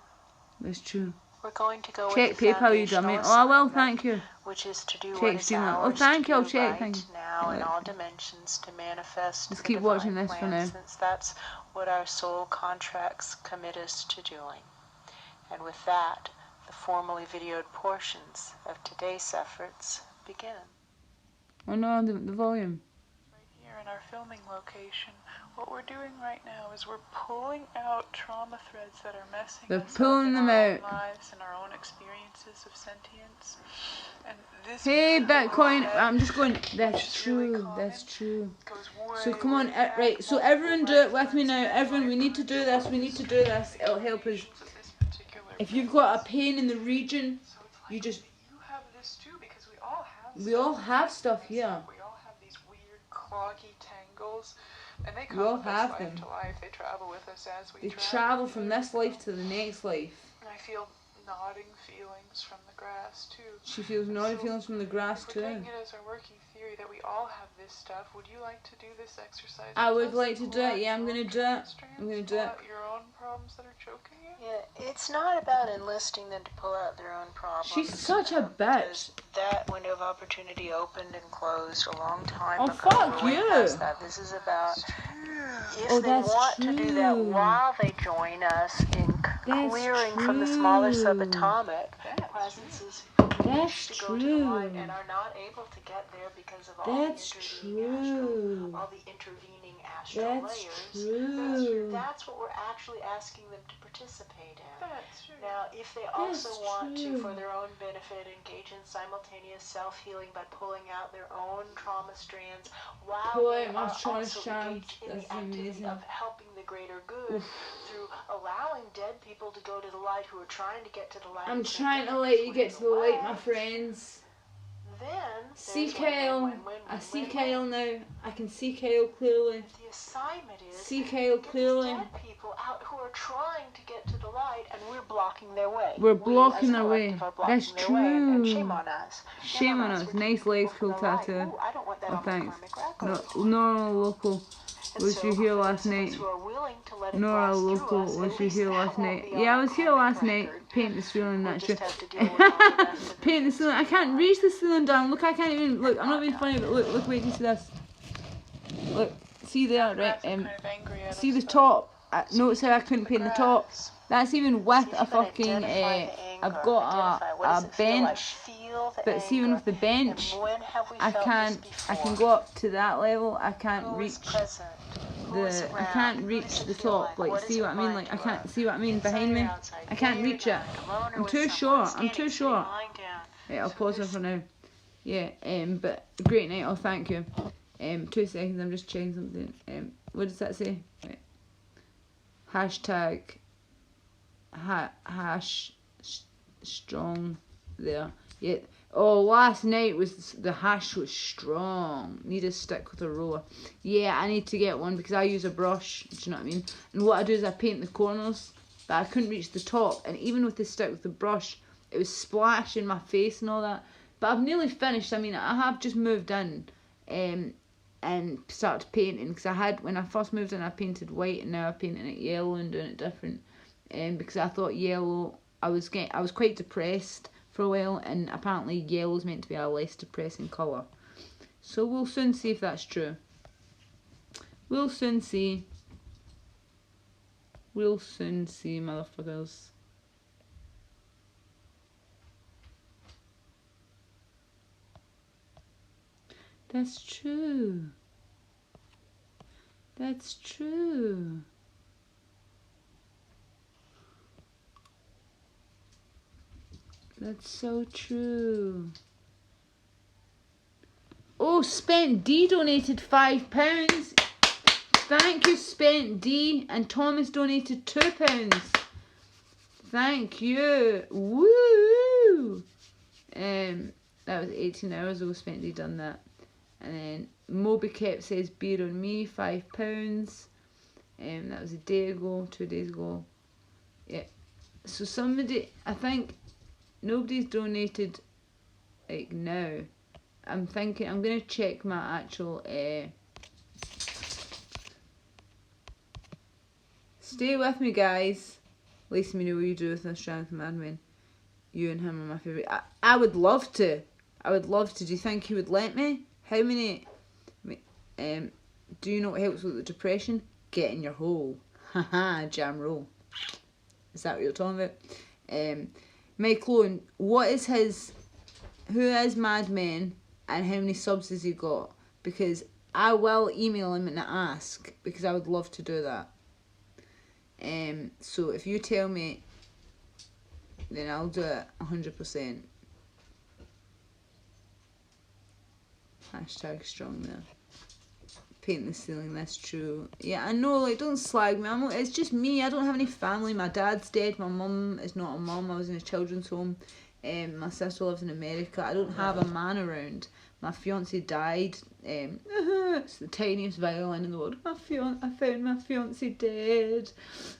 That's true. We're going to go check PayPal, you dummy. Oh, I will, thank you. Which is to do check what is ours oh, thank you, I'll check, right thank you. Now in all dimensions to manifest. Let's keep watching this for now. Since that's what our soul contracts commit us to doing. And with that, the formally videoed portions of today's efforts begin. Oh no, the volume. Right here in our filming location, what we're doing right now is we're pulling out trauma threads that are messing us up in our own lives and our own experiences of sentience. And this hey Bitcoin, I'm just going, that's true, that's true. So come on, right, so everyone do it with me now. Everyone, we need to do this, it'll help us. If you've got a pain in the region, you just... You have this too, because we all have we all have stuff here. We all have these weird cloggy tangles. And they come we all with have us them. Life to life. They travel with us as we travel from this life to the next life. And I feel nodding feelings from the grass too. She feels nodding feelings from the grass too. We're taking it as our working theory that we all have this stuff. Would you like to do this exercise? I would like to do it. Yeah, I'm gonna do it. I'm gonna do it. Your own problems that are choking you. Yeah, it's not about enlisting them to pull out their own problems. She's such a bitch. That window of opportunity opened and closed a long time ago. Oh, fuck you. This is about if they want to do that while they join us in clearing from the smaller subatomic presences to go to the light and are not able to get there because of all the intervening astral layers. That's what we're actually asking them to participate in. Now, if they also want to, for their own benefit, engage in simultaneous self-healing by pulling out their own trauma strands while they are also engaged in the activity of helping the greater good through allowing dead people to go to the light who are trying to get to the light. I'm trying to let you get to the light, my friends. Then see Kyle. I see Kyle now. I can see Kyle clearly. The assignment is see Kyle clearly. Dead people out who are trying to get to the light, and we're blocking their way. We're blocking their way. That's true. And shame on us. Shame on us. Nice legs, cool tattoo. Ooh, I don't want that oh, on thanks. No, local. Was you here last night? Nora local, was you here last night? Yeah, I was here last night. Paint the ceiling, that's true. Paint the ceiling. I can't reach the ceiling down. Look, I can't even. Look, I'm not being funny, but look, wait, you see this? Look, see there, right? See the top. Notice how I couldn't paint the top. That's even with a fucking. I've got a bench. But see, even with the bench, I can go up to that level. I can't reach the top. Like, see what I mean? Like, I can't see what I mean behind me. I can't reach it. I'm too short. Right, I'll pause it for now. Yeah. But great night. Oh, thank you. 2 seconds. I'm just checking something. What does that say? Right. Hashtag. Hash strong there. Yeah. Oh, last night the hash was strong. Need a stick with a roller. Yeah, I need to get one because I use a brush. Do you know what I mean? And what I do is I paint the corners, but I couldn't reach the top. And even with the stick with the brush, it was splashing my face and all that. But I've nearly finished. I mean, I have just moved in and started painting, because when I first moved in I painted white, and now I'm painting it yellow and doing it different. Because I thought yellow, I was quite depressed for a while, and apparently yellow's meant to be a less depressing colour. So we'll soon see if that's true. We'll soon see. We'll soon see, motherfuckers. That's true. That's true. That's so true. Oh, Spent D donated £5. Thank you, Spent D. And Thomas donated £2. Thank you. Woo! That was 18 hours ago, Spent D done that. And then Moby Kept says beer on me, £5. That was a day ago, 2 days ago. Yeah. So somebody, I think nobody's donated like now. I'm thinking I'm gonna check my actual stay with me, guys. Lacy-Marie, what you do with this strength madman? You and him are my favourite. I would love to. I would love to. Do you think he would let me? How many? Do you know what helps with the depression? Get in your hole. Haha, jam roll. Is that what you're talking about? My clone, what is his? Who is Mad Men, and how many subs has he got? Because I will email him and ask, because I would love to do that. So if you tell me, then I'll do it 100%. Hashtag strong there. Paint the ceiling, that's true. Yeah, I know, like, don't slag me. It's just me. I don't have any family. My dad's dead. My mum is not a mum. I was in a children's home. My sister lives in America. I don't have a man around. My fiance died. It's the tiniest violin in the world. I found my fiance dead,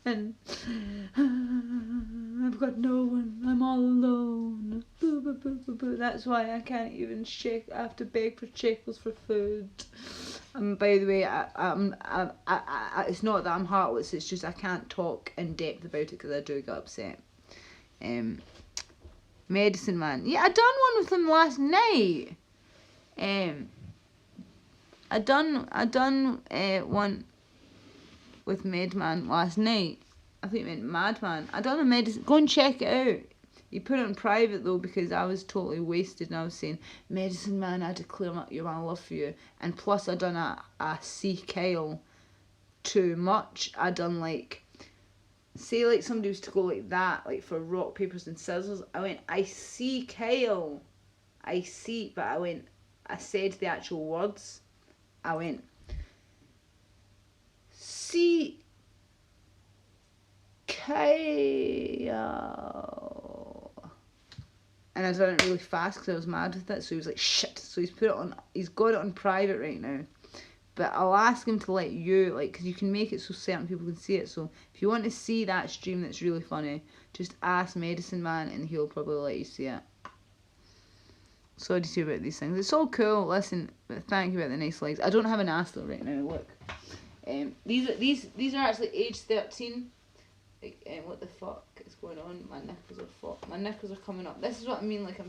and I've got no one. I'm all alone. Boo, boo, boo, boo, boo. That's why I can't even shake. I have to beg for shekels for food. By the way, it's not that I'm heartless. It's just I can't talk in depth about it because I do get upset. Medicine Man. Yeah, I done one with him last night. I done one with Medman last night. I think it meant Madman. I done a medicine. Go and check it out. You put it on private though, because I was totally wasted and I was saying, Medicine Man, I declare my love for you. And plus I done a C Kyle too much. I done like, say like somebody was to go like that, like for rock, papers and scissors. I went, I see Kyle. I see, but I said the actual words. I went, see Kyle. And I done it really fast because I was mad with it. So he was like, shit. So he's got it on private right now. But I'll ask him to let you, like, because you can make it so certain people can see it. So if you want to see that stream that's really funny, just ask Medicine Man and he'll probably let you see it. Sorry to see about these things. It's all cool. Listen, but thank you about the nice legs. I don't have an ass though right now. Look, these are actually age 13. Like, what the fuck is going on? My knickers are fucked. My knickers are coming up. This is what I mean. Like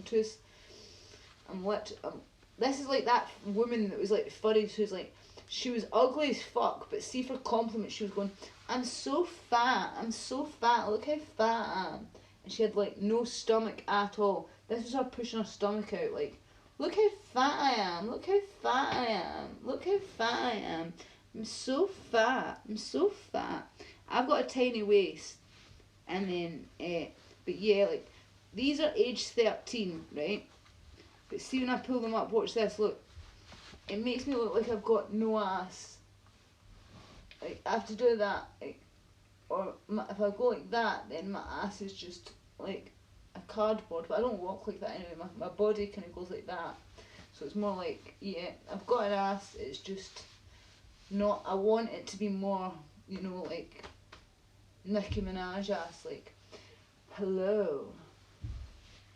this is like that woman that was like funny. Who's like, she was ugly as fuck, but see for compliments she was going, I'm so fat. Look how fat I am. And she had like no stomach at all. This was her pushing her stomach out, like, look how fat I am, look how fat I am, look how fat I am. I'm so fat. I've got a tiny waist. And then, but yeah, like, these are age 13, right? But see when I pull them up, watch this, look. It makes me look like I've got no ass. Like, I have to do that, like, or if I go like that, then my ass is just, like, a cardboard, but I don't walk like that anyway. My body kind of goes like that, so it's more like, yeah, I've got an ass. It's just not. I want it to be more, you know, like Nicki Minaj ass. Like, hello,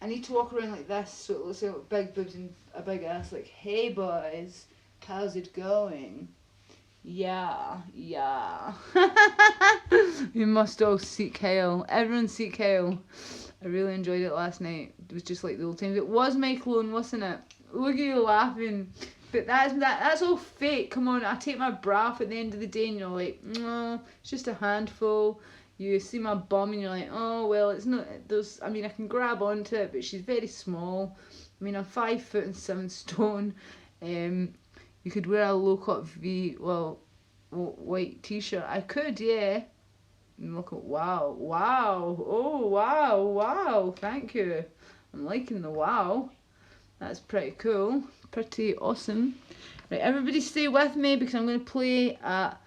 I need to walk around like this so it looks like big boobs and a big ass. Like, hey boys, how's it going? Yeah. You must all seek Kyle. Everyone seek Kyle. I really enjoyed it last night. It was just like the old times. It was Michael Owen, wasn't it? Look at you laughing. But that's all fake. Come on, I take my bra off at the end of the day and you're like, no, it's just a handful. You see my bum and you're like, oh well, it's not. I mean, I can grab onto it, but she's very small. I mean, I'm 5 foot and 7 stone. You could wear a low cut white t-shirt. I could, yeah. And look at wow, oh wow, thank you. I'm liking the wow. That's pretty cool, pretty awesome. Right, everybody stay with me because I'm going to play a